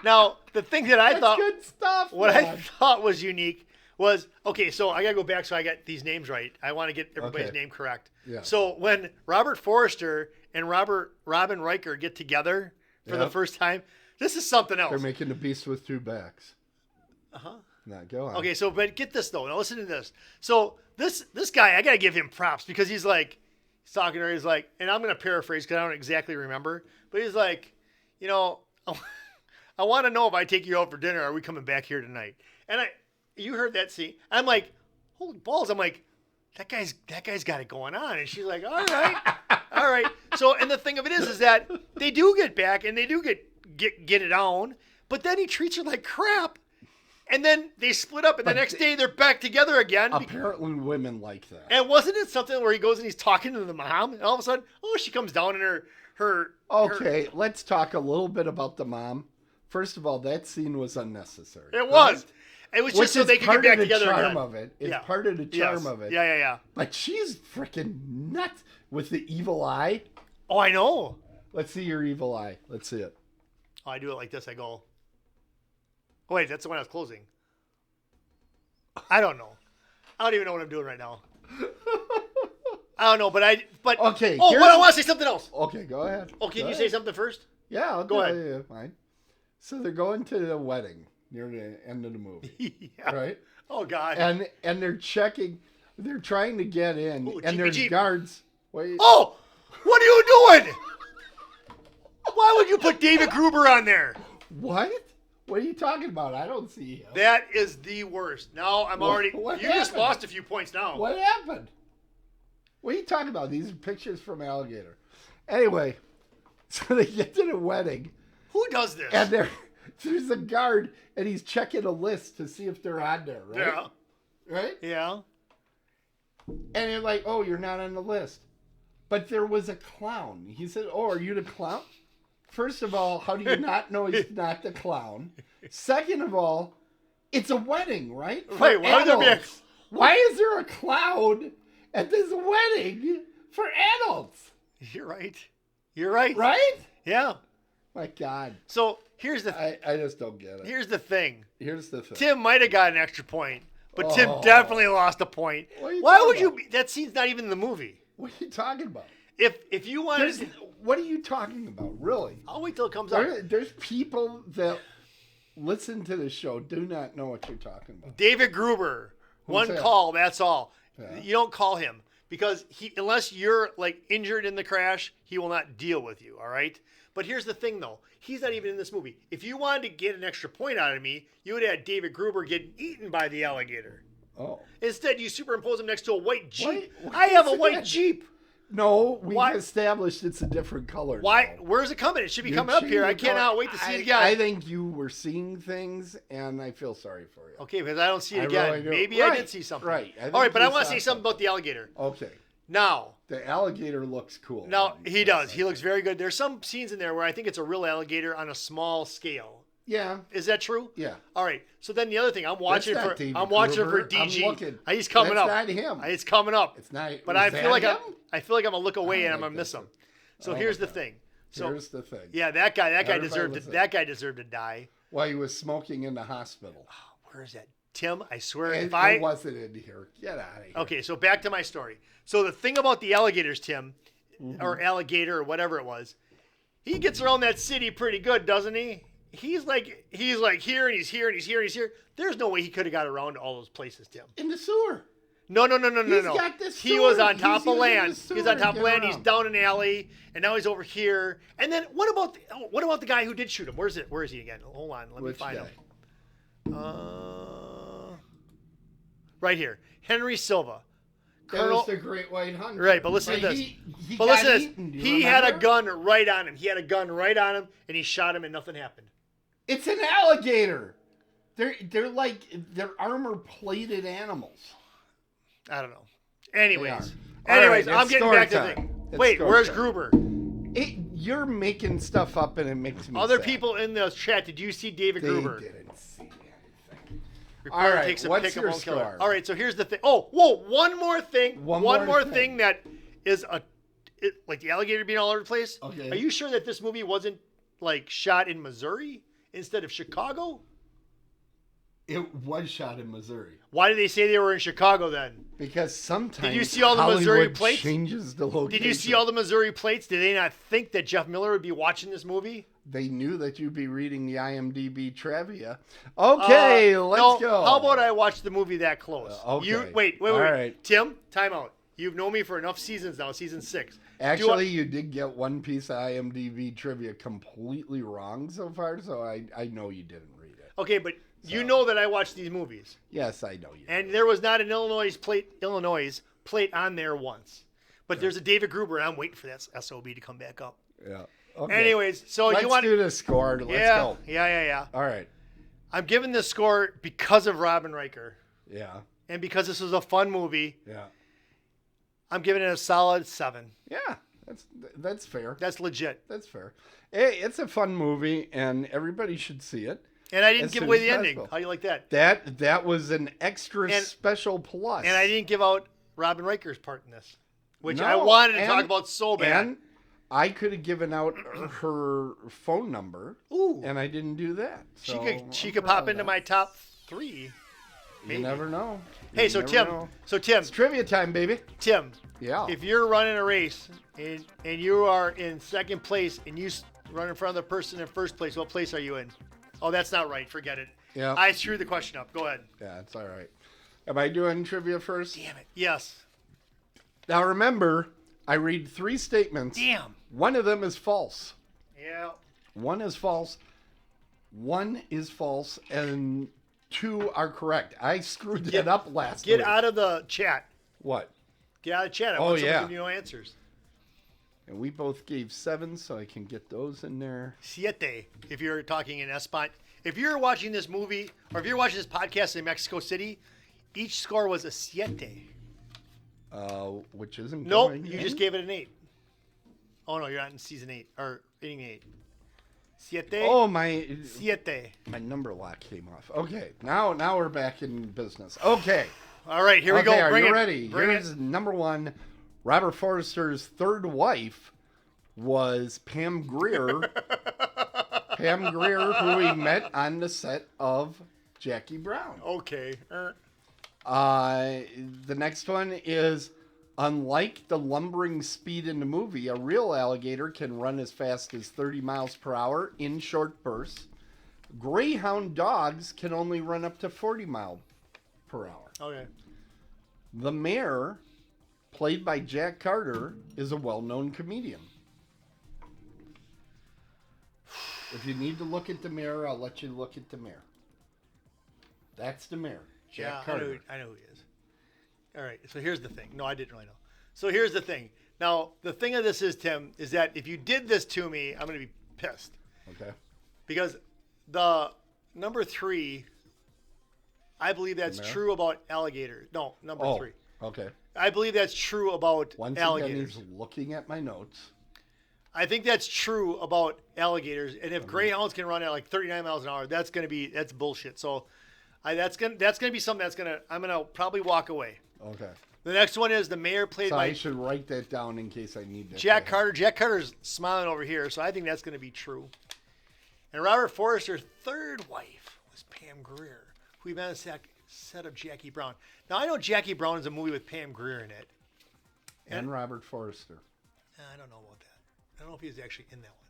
Now, the thing that I thought, good stuff. what man. I thought was unique was, okay, so I got to go back so I got these names right. I want to get everybody's name correct. Yeah. So when Robert Forrester and Robin Riker get together for the first time, this is something else. They're making the beast with 2 backs. Uh-huh. Now, go on. Okay, so but get this though. Now listen to this. So this guy, I gotta give him props because he's talking to her. He's like, and I'm gonna paraphrase because I don't exactly remember, but he's like, I want to know if I take you out for dinner, are we coming back here tonight? And you heard that scene. I'm like, holy balls! I'm like, that guy's got it going on. And she's like, all right. So and the thing of it is that they do get back and they do get it on, but then he treats her like crap. And then they split up, and the next day they're back together again. Apparently, women like that. And wasn't it something where he goes and he's talking to the mom, and all of a sudden, she comes down in her. Okay, let's talk a little bit about the mom. First of all, that scene was unnecessary. It was. It was just so they could get back together again. Part of the charm of it. It's part of the charm of it. Yeah. But she's freaking nuts with the evil eye. Oh, I know. Let's see your evil eye. Let's see it. Oh, I do it like this. I go. Oh, wait, that's the one I was closing. I don't know. I don't even know what I'm doing right now. I don't know, but okay. Oh, I want to say something else. Okay, go ahead. Oh, can you say something first? Yeah, I'll go ahead. Yeah, fine. So they're going to the wedding near the end of the movie. Yeah. Right? Oh, God. And they're checking. They're trying to get in, and there's guards. Wait. Oh, what are you doing? Why would you put David Gruber on there? What? What are you talking about? I don't see him. That is the worst. Now I'm already. You just lost a few points now. What happened? What are you talking about? These are pictures from Alligator. Anyway, so they get to the wedding. Who does this? And there's a guard, and he's checking a list to see if they're on there, right? Yeah. Right? Yeah. And they're like, "Oh, you're not on the list." But there was a clown. He said, "Oh, are you the clown?" First of all, how do you not know he's not the clown? Second of all, it's a wedding, right? For Wait, why would there be a... adults. Why is there a clown at this wedding for adults? You're right. You're right. Right? Yeah. My God. So here's the... I just don't get it. Here's the thing. Here's the thing. Tim might have got an extra point, but Tim definitely lost a point. Why would you... That scene's not even in the movie. What are you talking about? If you wanted... What are you talking about, really? I'll wait till it comes up. There's people that listen to the show do not know what you're talking about. David Gruber. One that? call, that's all. Yeah. You don't call him because unless you're like injured in the crash, he will not deal with you, all right? But here's the thing, though. He's not even in this movie. If you wanted to get an extra point out of me, you would have had David Gruber getting eaten by the alligator. Oh. Instead, you superimpose him next to a white Jeep. What I have a is white that? Jeep. No, we've established it's a different color. Why? now. Where's it coming? It should be You're coming up here. I cheating cannot wait to see it again. I think you were seeing things, and I feel sorry for you. Okay, because I don't see it I again. really do. Maybe I did see something. Right. All right, but I you want to saw say something about the alligator. Okay. Now, The alligator looks cool. now he does. He looks very good. There's some scenes in there where I think it's a real alligator on a small scale. Yeah. Is that true? Yeah. All right. So then the other thing, I'm watching That's for not David DG. Gruber. I'm looking. He's coming That's up. not him. It's coming up. It's not. But was I that feel like him? I feel like I'm gonna look away I and I'm like gonna miss that him. So Oh, here's the okay. thing. So Here's the thing. yeah, that guy Everybody deserved listen. that guy deserved to die. While he was smoking in the hospital. Where is that? Tim, I swear, It, if I it wasn't in here. Get out of here. okay, so back to my story. So the thing about the alligators, Tim, or alligator or whatever it was, he gets around that city pretty good, doesn't he? He's like here and he's here and he's here and he's here. There's no way he could have got around to all those places, Tim. In the sewer. No. He's got this He was sewer. on top He's of using land. the He's sewer on top to of get land. He's around. down an alley, and now he's over here. And then what about the guy who did shoot him? Where is he again? Hold on, let me Which find guy? him. Right here, Henry Silva. That was the Great White Hunter. Right, but listen to this. He But got listen to this. eaten, do you He had a remember? gun right on him. He had a gun right on him, and he shot him, and nothing happened. It's an alligator. They're like they're armor plated animals. I don't know. Anyways, All right, I'm it's getting story back to the time. thing. It's Wait, story where's time. Gruber? You're making stuff up, and it makes me Other sad. people in the chat, did you see David They Gruber? didn't see anything. Reporter All right, takes a what's pick and your won't kill her. score? All right, so here's the thing. Oh, whoa, one more thing. One more more thing thing. that is like the alligator being all over the place. Okay. Are you sure that this movie wasn't like shot in Missouri instead of Chicago? It was shot in Missouri. Why did they say they were in Chicago then? Because sometimes Did you see all the Missouri Hollywood plates? changes the location. Did you see all the Missouri plates? Did they not think that Jeff Miller would be watching this movie? They knew that you'd be reading the IMDb trivia. Okay, let's no, go. How about I watch the movie that close? Okay. Wait. All right. Tim, time out. You've known me for enough seasons now, season 6. Actually, you did get one piece of IMDb trivia completely wrong so far, so I know you didn't read it. Okay, but you know that I watch these movies. Yes, I know you. And there was not an Illinois plate on there once. But there's a David Gruber, and I'm waiting for that SOB to come back up. Yeah. Okay. Anyways, so Let's you want do the score. Let's go. Yeah. All right. I'm giving this score because of Robin Riker. Yeah. And because this was a fun movie. Yeah. I'm giving it a solid 7. Yeah. That's fair. That's legit. That's fair. Hey, it's a fun movie, and everybody should see it. And I didn't as give soon away as the ending. possible. How do you like that? That was an extra special plus. And I didn't give out Robin Riker's part in this, which No, I wanted to and- talk about so bad. And I could have given out her phone number. Ooh. And I didn't do that. So She I'm could proud pop of into that. my top 3. Maybe. You never know. Hey, You so never Tim, know. Tim, It's trivia time, baby. Tim, Yeah. if you're running a race and you are in second place and you run in front of the person in first place, what place are you in? Oh, that's not right. Forget it. Yeah. I screwed the question up. Go ahead. Yeah, it's all right. Am I doing trivia first? Damn it. Yes. Now remember, I read 3 statements. Damn. One of them is false. Yeah. One is false. One is false, and 2 are correct. I screwed that up last Get week. out of the chat. What? Get out of the chat. I Oh, want someone yeah. to give you no answers. And we both gave 7, so I can get those in there. Siete, if you're talking in Espan. If you're watching this movie, or if you're watching this podcast in Mexico City, each score was a siete. Which isn't Nope, going you in. just gave it an 8. Oh, no, you're not in season 8, or inning 8. Siete. Oh, my Siete. number lock came off. Okay, now we're back in business. Okay. All right, here we go. Are Bring you it. ready? Bring Here's it. number one. Robert Forster's third wife was Pam Grier. Pam Grier, who we met on the set of Jackie Brown. Okay. The next one is, unlike the lumbering speed in the movie, a real alligator can run as fast as 30 miles per hour in short bursts. Greyhound dogs can only run up to 40 miles per hour. Okay. The mayor, played by Jack Carter, is a well-known comedian. If you need to look at the mayor, I'll let you look at the mayor. That's the mayor, Jack Carter. I know who he is. All right, so here's the thing. No, I didn't really know. So here's the thing. Now, the thing of this is, Tim, is that if you did this to me, I'm going to be pissed. Okay. Because the number 3, I believe that's true about alligators. No, number 3. Okay. I believe that's true about Once alligators. again, he's looking at my notes. I think that's true about alligators. And if greyhounds can run at like 39 miles an hour, that's bullshit. So that's gonna be something I'm gonna probably walk away. Okay. The next one is the mayor played So by I should write that down in case I need that. Jack Carter. Jack Carter's smiling over here, so I think that's gonna be true. And Robert Forster's third wife was Pam Grier, who we met on the set of Jackie Brown. Now I know Jackie Brown is a movie with Pam Grier in it. And Robert Forster. I don't know about that. I don't know if he was actually in that one.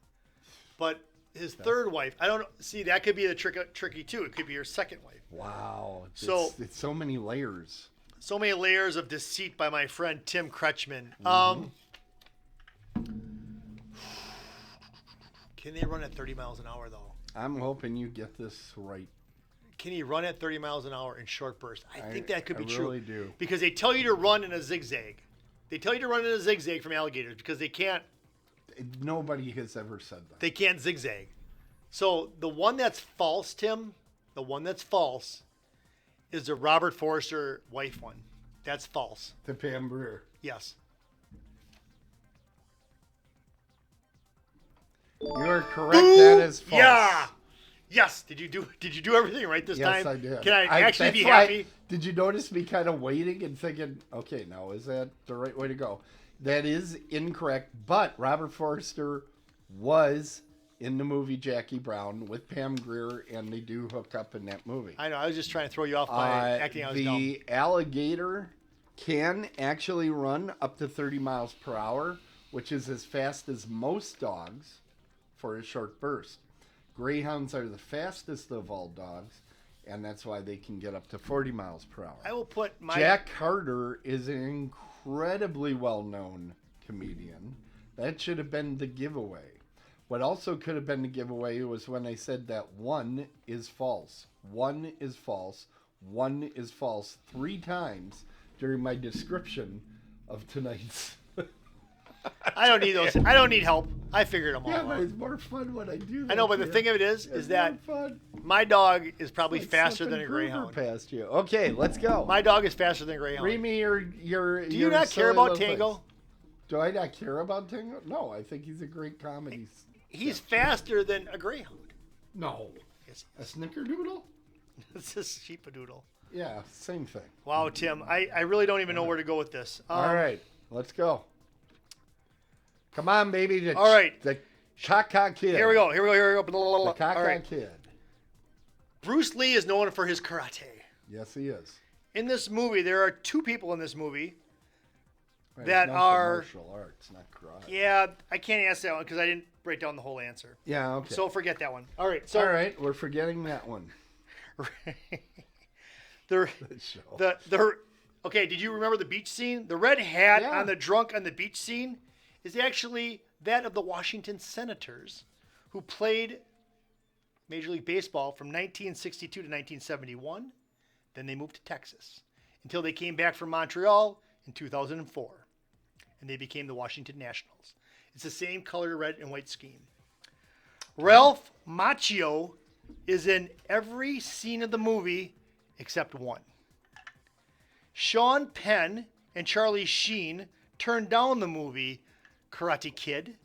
But his third wife, I don't know. See, that could be the tricky too. It could be your second wife. Wow. It's so many layers. So many layers of deceit by my friend Tim Kretschmann. Can they run at 30 miles an hour, though? I'm hoping you get this right. Can he run at 30 miles an hour in short bursts? I think that could be true. I really do. Because they tell you to run in a zigzag. They tell you to run in a zigzag from alligators because they can't. Nobody has ever said that. They can't zigzag. So the one that's false, Tim, the one that's false is the Robert Forster wife one. That's false. The Pam Grier. Yes. You are correct. That is false. Yeah. Yes. Did you do everything right this time? Yes, I did. Can I actually be that's why- happy? Did you notice me kind of waiting and thinking, okay, now is that the right way to go? That is incorrect, but Robert Forster was in the movie Jackie Brown with Pam Grier, and they do hook up in that movie. I know. I was just trying to throw you off by acting I was dumb. The alligator can actually run up to 30 miles per hour, which is as fast as most dogs for a short burst. Greyhounds are the fastest of all dogs, and that's why they can get up to 40 miles per hour. I will put my Jack Carter is an incredibly well-known comedian. That should have been the giveaway. What also could have been the giveaway was when I said that one is false. One is false. One is false 3 times during my description of tonight's. I don't need those. I don't need help. I figured them all Yeah, out. but it's more fun when I do that. I know, but the Kid. thing of it is It's that more fun. my dog is probably Like faster than slipping a greyhound. Kruger past you. Okay, let's go. My dog is faster than a greyhound. Read me your. Do you not care about Tango? Do I not care about Tango? No, I think he's a great comedy. He's faster than a greyhound. No. Yes, A snickerdoodle? it's a sheepadoodle. Yeah, same thing. Wow, Tim, I really don't even know where to go with this. All right, let's go. Come on, baby. All right. The Caca Kid. Here we go. Blah, blah, The blah. Caca All right. Kid. Bruce Lee is known for his karate. Yes, he is. In this movie, there are 2 people in this movie. Right, That it's known for are- martial arts, not karate. Yeah, I can't ask that one because I didn't break down the whole answer. Yeah, okay. So forget that one. All right. So all right, we're forgetting that one. the Show. okay. Did you remember the beach scene? The red hat Yeah. on the drunk on the beach scene is actually that of the Washington Senators, who played Major League Baseball from 1962 to 1971. Then they moved to Texas until they came back from Montreal in 2004, and they became the Washington Nationals. It's the same color, red and white scheme. Ralph Macchio is in every scene of the movie except one. Sean Penn and Charlie Sheen turned down the movie Karate Kid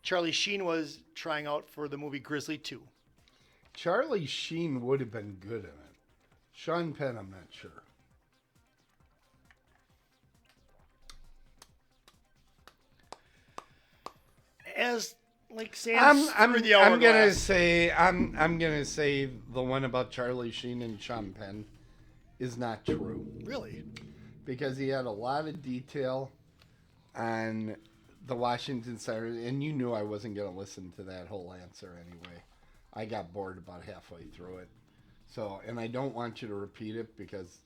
Charlie Sheen was trying out for the movie Grizzly 2. Charlie Sheen would have been good in it. Sean Penn, I'm not sure. As like Sam's through the I'm hourglass. gonna say the one about Charlie Sheen and Sean Penn is not true. Really? Because he had a lot of detail on the Washington Senators, and you knew I wasn't going to listen to that whole answer anyway. I got bored about halfway through it. So, and I don't want you to repeat it because,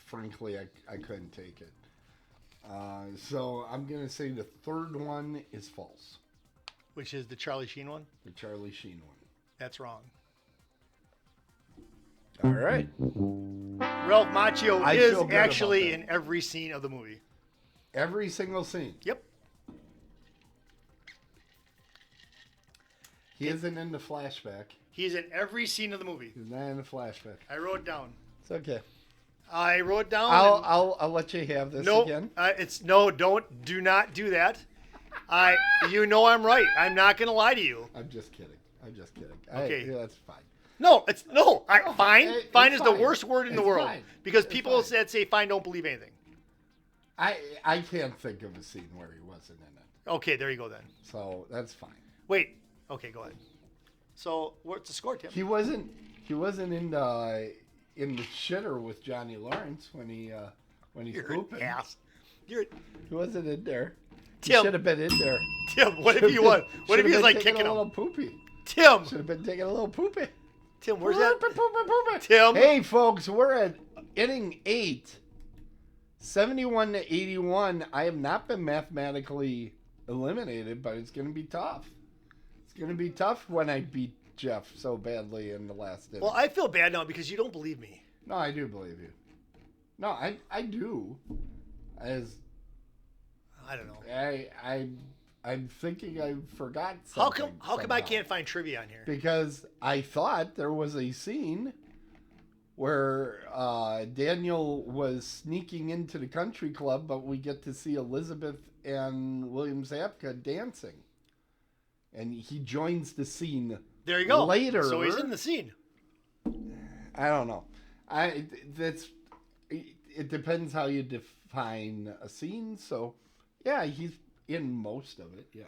frankly, I couldn't take it. So I'm going to say the third one is false. Which is the Charlie Sheen one? The Charlie Sheen one. That's wrong. All right. Ralph Macchio I is feel good actually about in every scene of the movie. Every single scene. Yep. He isn't in the flashback. He's in every scene of the movie. He's not in the flashback. I wrote it down. It's okay. I wrote down. I'll let you have this again. Do not do that. You know I'm right. I'm not gonna lie to you. I'm just kidding. Okay. That's fine. No, fine. It's Fine is the fine. worst word in the It's world fine. because It's people fine. that say fine don't believe anything. I can't think of a scene where he wasn't in it, Okay, there you go then. so that's fine. Wait. Okay, go ahead. So what's the score, Tim? He wasn't in the shitter with Johnny Lawrence when he's You're pooping. an ass. He wasn't in there. He Tim. should have been in there. Tim, what if he was? What if he was like kicking a little him? poopy? Tim, Should have been taking a little poopy. Tim, where's that? Poopy. Tim. Hey, folks, we're at inning 8. 71 to 81. I have not been mathematically eliminated, but it's going to be tough. It's going to be tough when I beat Jeff so badly in the last inning. Well, I feel bad now because you don't believe me. No, I do believe you. No, I do. I don't know. I'm thinking I forgot something. How come I can't find trivia on here? Because I thought there was a scene where Daniel was sneaking into the country club, but we get to see Elizabeth and William Zabka dancing. And he joins the scene There you go. later. So he's in the scene. I don't know. It depends how you define a scene. So, yeah, he's in most of it. Yeah.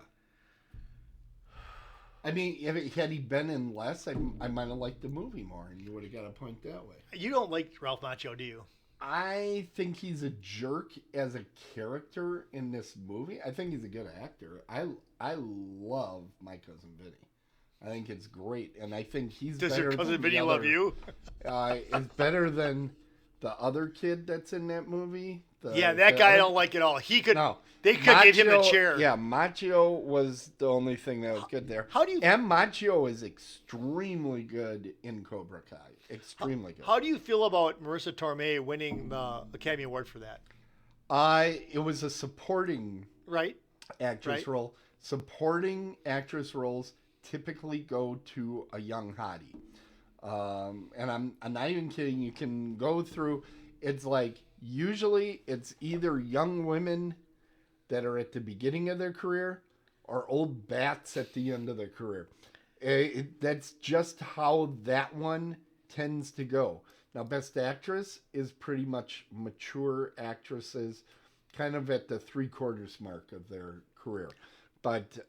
I mean, had he been in less, I might have liked the movie more, and you would have got a point that way. You don't like Ralph Macchio, do you? I think he's a jerk as a character in this movie. I think he's a good actor. I love My Cousin Vinny. I think it's great, and I think he's Does better your cousin than Vinny the love other, you? is better than the other kid that's in that movie. Yeah, that guy I don't like at all. He could. No. They could give him a Macchio- chair. Yeah, Macchio was the only thing that was good there. How do you? And Macchio is extremely good in Cobra Kai. Extremely good. How do you feel about Marissa Tomei winning the Academy Award for that? It was a supporting Right. actress Right. role. Supporting actress roles typically go to a young hottie. And I'm not even kidding. You can go through. It's like usually it's either young women that are at the beginning of their career or old bats at the end of their career. That's just how that one tends to go. Now, Best Actress is pretty much mature actresses, kind of at the 3/4 mark of their career. But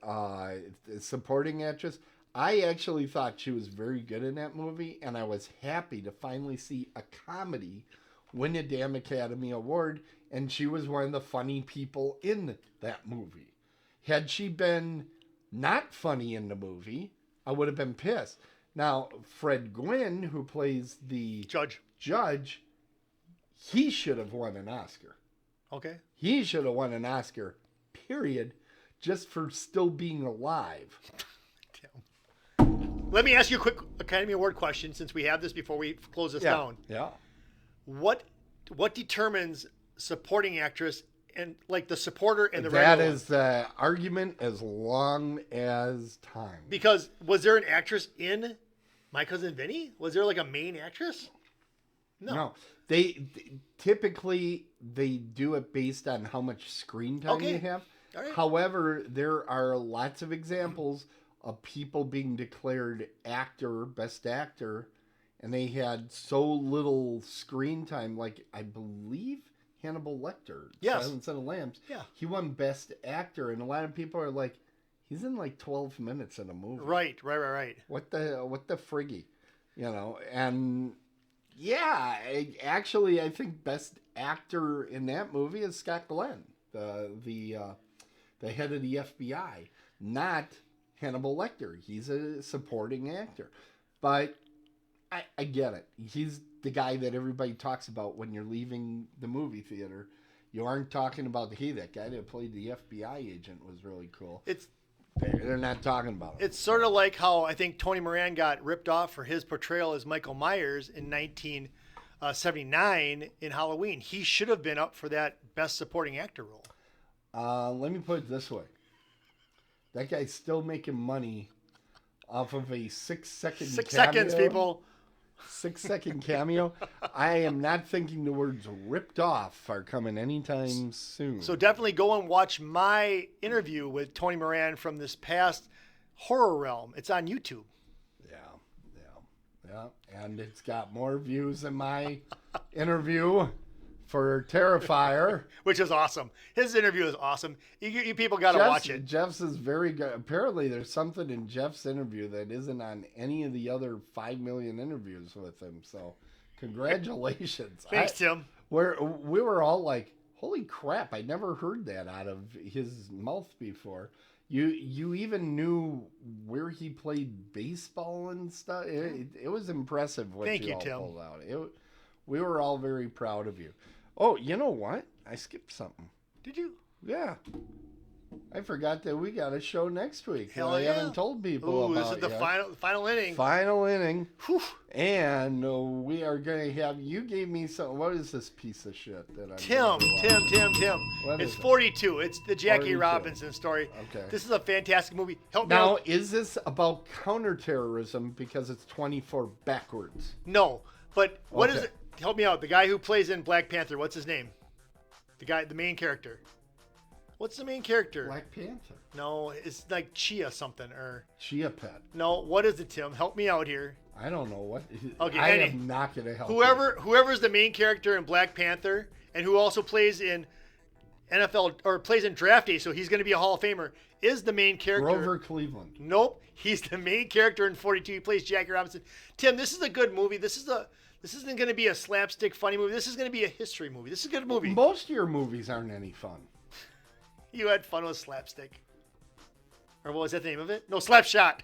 supporting actress, I actually thought she was very good in that movie, and I was happy to finally see a comedy win a damn Academy Award, and she was one of the funny people in that movie. Had she been not funny in the movie, I would have been pissed. Now, Fred Gwynn, who plays the judge, he should have won an Oscar. Okay. He should have won an Oscar, period, just for still being alive. Let me ask you a quick Academy Award question since we have this before we close this down. Yeah. What determines supporting actress and like the supporter and the That regular is the argument as long as time. Because was there an actress in My Cousin Vinny? Was there like a main actress? No. They typically do it based on how much screen time Okay. you have. All right. However, there are lots of examples of people being declared best actor, and they had so little screen time. Like, I believe Hannibal Lecter, Yes. Silence of the Lambs. Yeah. He won best actor, and a lot of people are like, he's in like 12 minutes in a movie. Right. What the friggy, And yeah, I think best actor in that movie is Scott Glenn, the head of the FBI, not Hannibal Lecter. He's a supporting actor. But I get it. He's the guy that everybody talks about when you're leaving the movie theater. You aren't talking about, hey, that guy that played the FBI agent was really cool. They're not talking about it. It's sort of like how I think Tony Moran got ripped off for his portrayal as Michael Myers in 1979 in Halloween. He should have been up for that best supporting actor role. Let me put it this way. That guy's still making money off of a 6-second 6 cameo. seconds, people. 6-second cameo. I am not thinking the words ripped off are coming anytime soon. So definitely go and watch my interview with Tony Moran from this past horror realm. It's on YouTube. Yeah. And it's got more views than my interview for Terrifier. Which is awesome. His interview is awesome. You people got to watch it. Jeff's is very good. Apparently, there's something in Jeff's interview that isn't on any of the other 5 million interviews with him. So, congratulations. Thanks, Tim. We were all like, holy crap, I never heard that out of his mouth before. You even knew where he played baseball and stuff. It was impressive what Thank you, all Tim. pulled out. We were all very proud of you. Oh, you know what? I skipped something. Did you? Yeah. I forgot that we got a show next week. Hell that I yeah. haven't told people about this is the yet. final inning. Final inning. Whew. And we are going to have, you gave me some, what is this piece of shit that I'm Tim. What It's is it? 42. It's the Jackie 42. Robinson story. Okay. This is a fantastic movie. Help me Now, out. is this about counterterrorism because it's 24 backwards? No, but what is Okay. it? Help me out. The guy who plays in Black Panther, what's his name? The main character. What's the main character? Black Panther. No, it's like Chia something or Chia Pet. no. What is it, Tim? Help me out here. I don't know what. Okay, I am not going to help you. Whoever's the main character in Black Panther and who also plays in NFL or plays in Draft Day, so he's going to be a Hall of Famer, is the main character. Grover Cleveland. Nope, he's the main character in 42. He plays Jackie Robinson. Tim, this is a good movie. This isn't going to be a slapstick funny movie. This is going to be a history movie. This is a good movie. Most of your movies aren't any fun. You had fun with slapstick. Or what was that the name of it? No, Slapshot.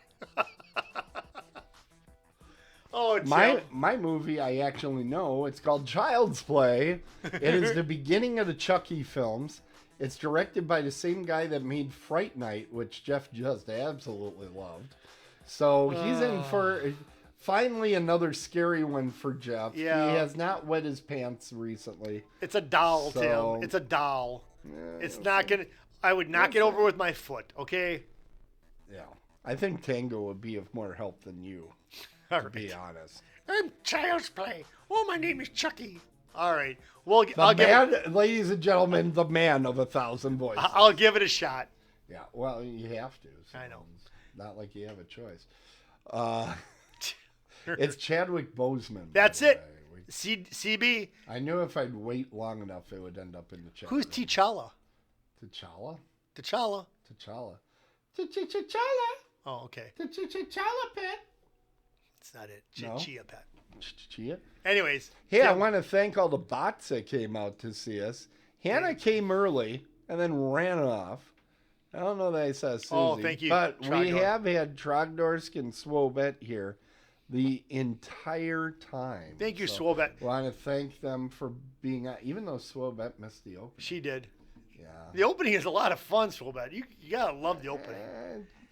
Oh, Tim. My movie, I actually know. It's called Child's Play. It is the beginning of the Chucky films. It's directed by the same guy that made Fright Night, which Jeff just absolutely loved. So he's in for finally another scary one for Jeff. Yeah. He has not wet his pants recently. It's a doll, So- Tim. It's a doll. Yeah, It's not going to... I would knock it over with my foot, okay? Yeah. I think Tango would be of more help than you, All to be right. honest. I'm Child's Play. Oh, my name is Chucky. All right. Well, I'll Ladies and gentlemen, the man of 1,000 voices. I'll give it a shot. Yeah, well, you have to. So I know. It's not like you have a choice. It's Chadwick Boseman. That's by the it. way. CB. I knew if I'd wait long enough, it would end up in the chat. Who's room. T'Challa? T'Challa? T'Challa. T'Challa. T'Challa. Oh, okay. T'Challa pet. It's not it. No? Chia Pet. Chia? Anyways. Hey, I Tim, want to thank all the bots that came out to see us. Hannah came early and then ran off. I don't know that I saw Susie. Oh, thank you, But we Trogdor. have had Trogdorsk and Swobet here the entire time. Thank you, So Swobet. want to thank them for being on, even though Swobet missed the opening. She did. Yeah. The opening is a lot of fun, Swobet. You gotta love the opening.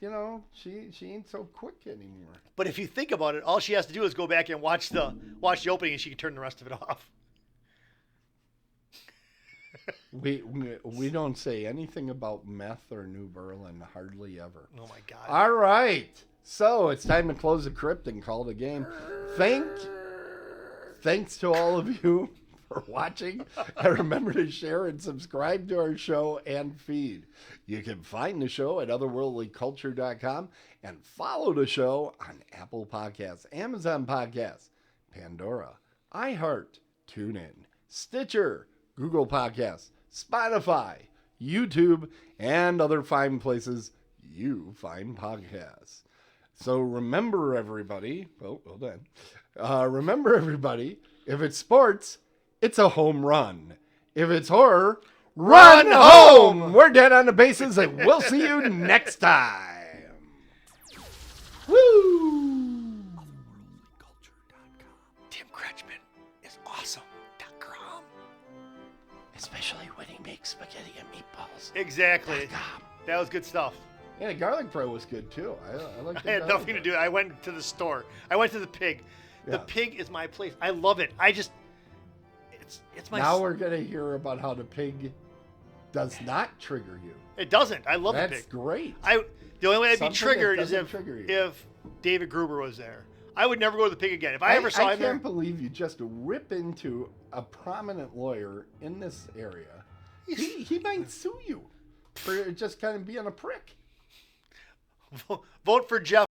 You know, she ain't so quick anymore. But if you think about it, all she has to do is go back and watch the opening, and she can turn the rest of it off. We don't say anything about meth or New Berlin, hardly ever. Oh my God. All right. So it's time to close the crypt and call it a game. Thanks to all of you for watching. And remember to share and subscribe to our show and feed. You can find the show at otherworldlyculture.com and follow the show on Apple Podcasts, Amazon Podcasts, Pandora, iHeart, TuneIn, Stitcher, Google Podcasts, Spotify, YouTube, and other fine places you find podcasts. So remember, everybody, remember, everybody, if it's sports, it's a home run. If it's horror, run home! We're dead on the bases, and we'll see you next time. Woo! Tim Kretschmann is awesome.com. Especially when he makes spaghetti and meatballs. Exactly. That was good stuff. Yeah, garlic fry was good too. I like. I had nothing to do. I went to the store. I went to the pig. Yeah. The pig is my place. I love it. It's my. Now we're gonna hear about how the pig does not trigger you. It doesn't. I love the pig. That's great. The only way I'd be Something triggered that is doesn't trigger you. if David Gruber was there. I would never go to the pig again. If I ever saw him there. I can't believe you just rip into a prominent lawyer in this area. He might sue you for just kind of being a prick. Vote for Jeff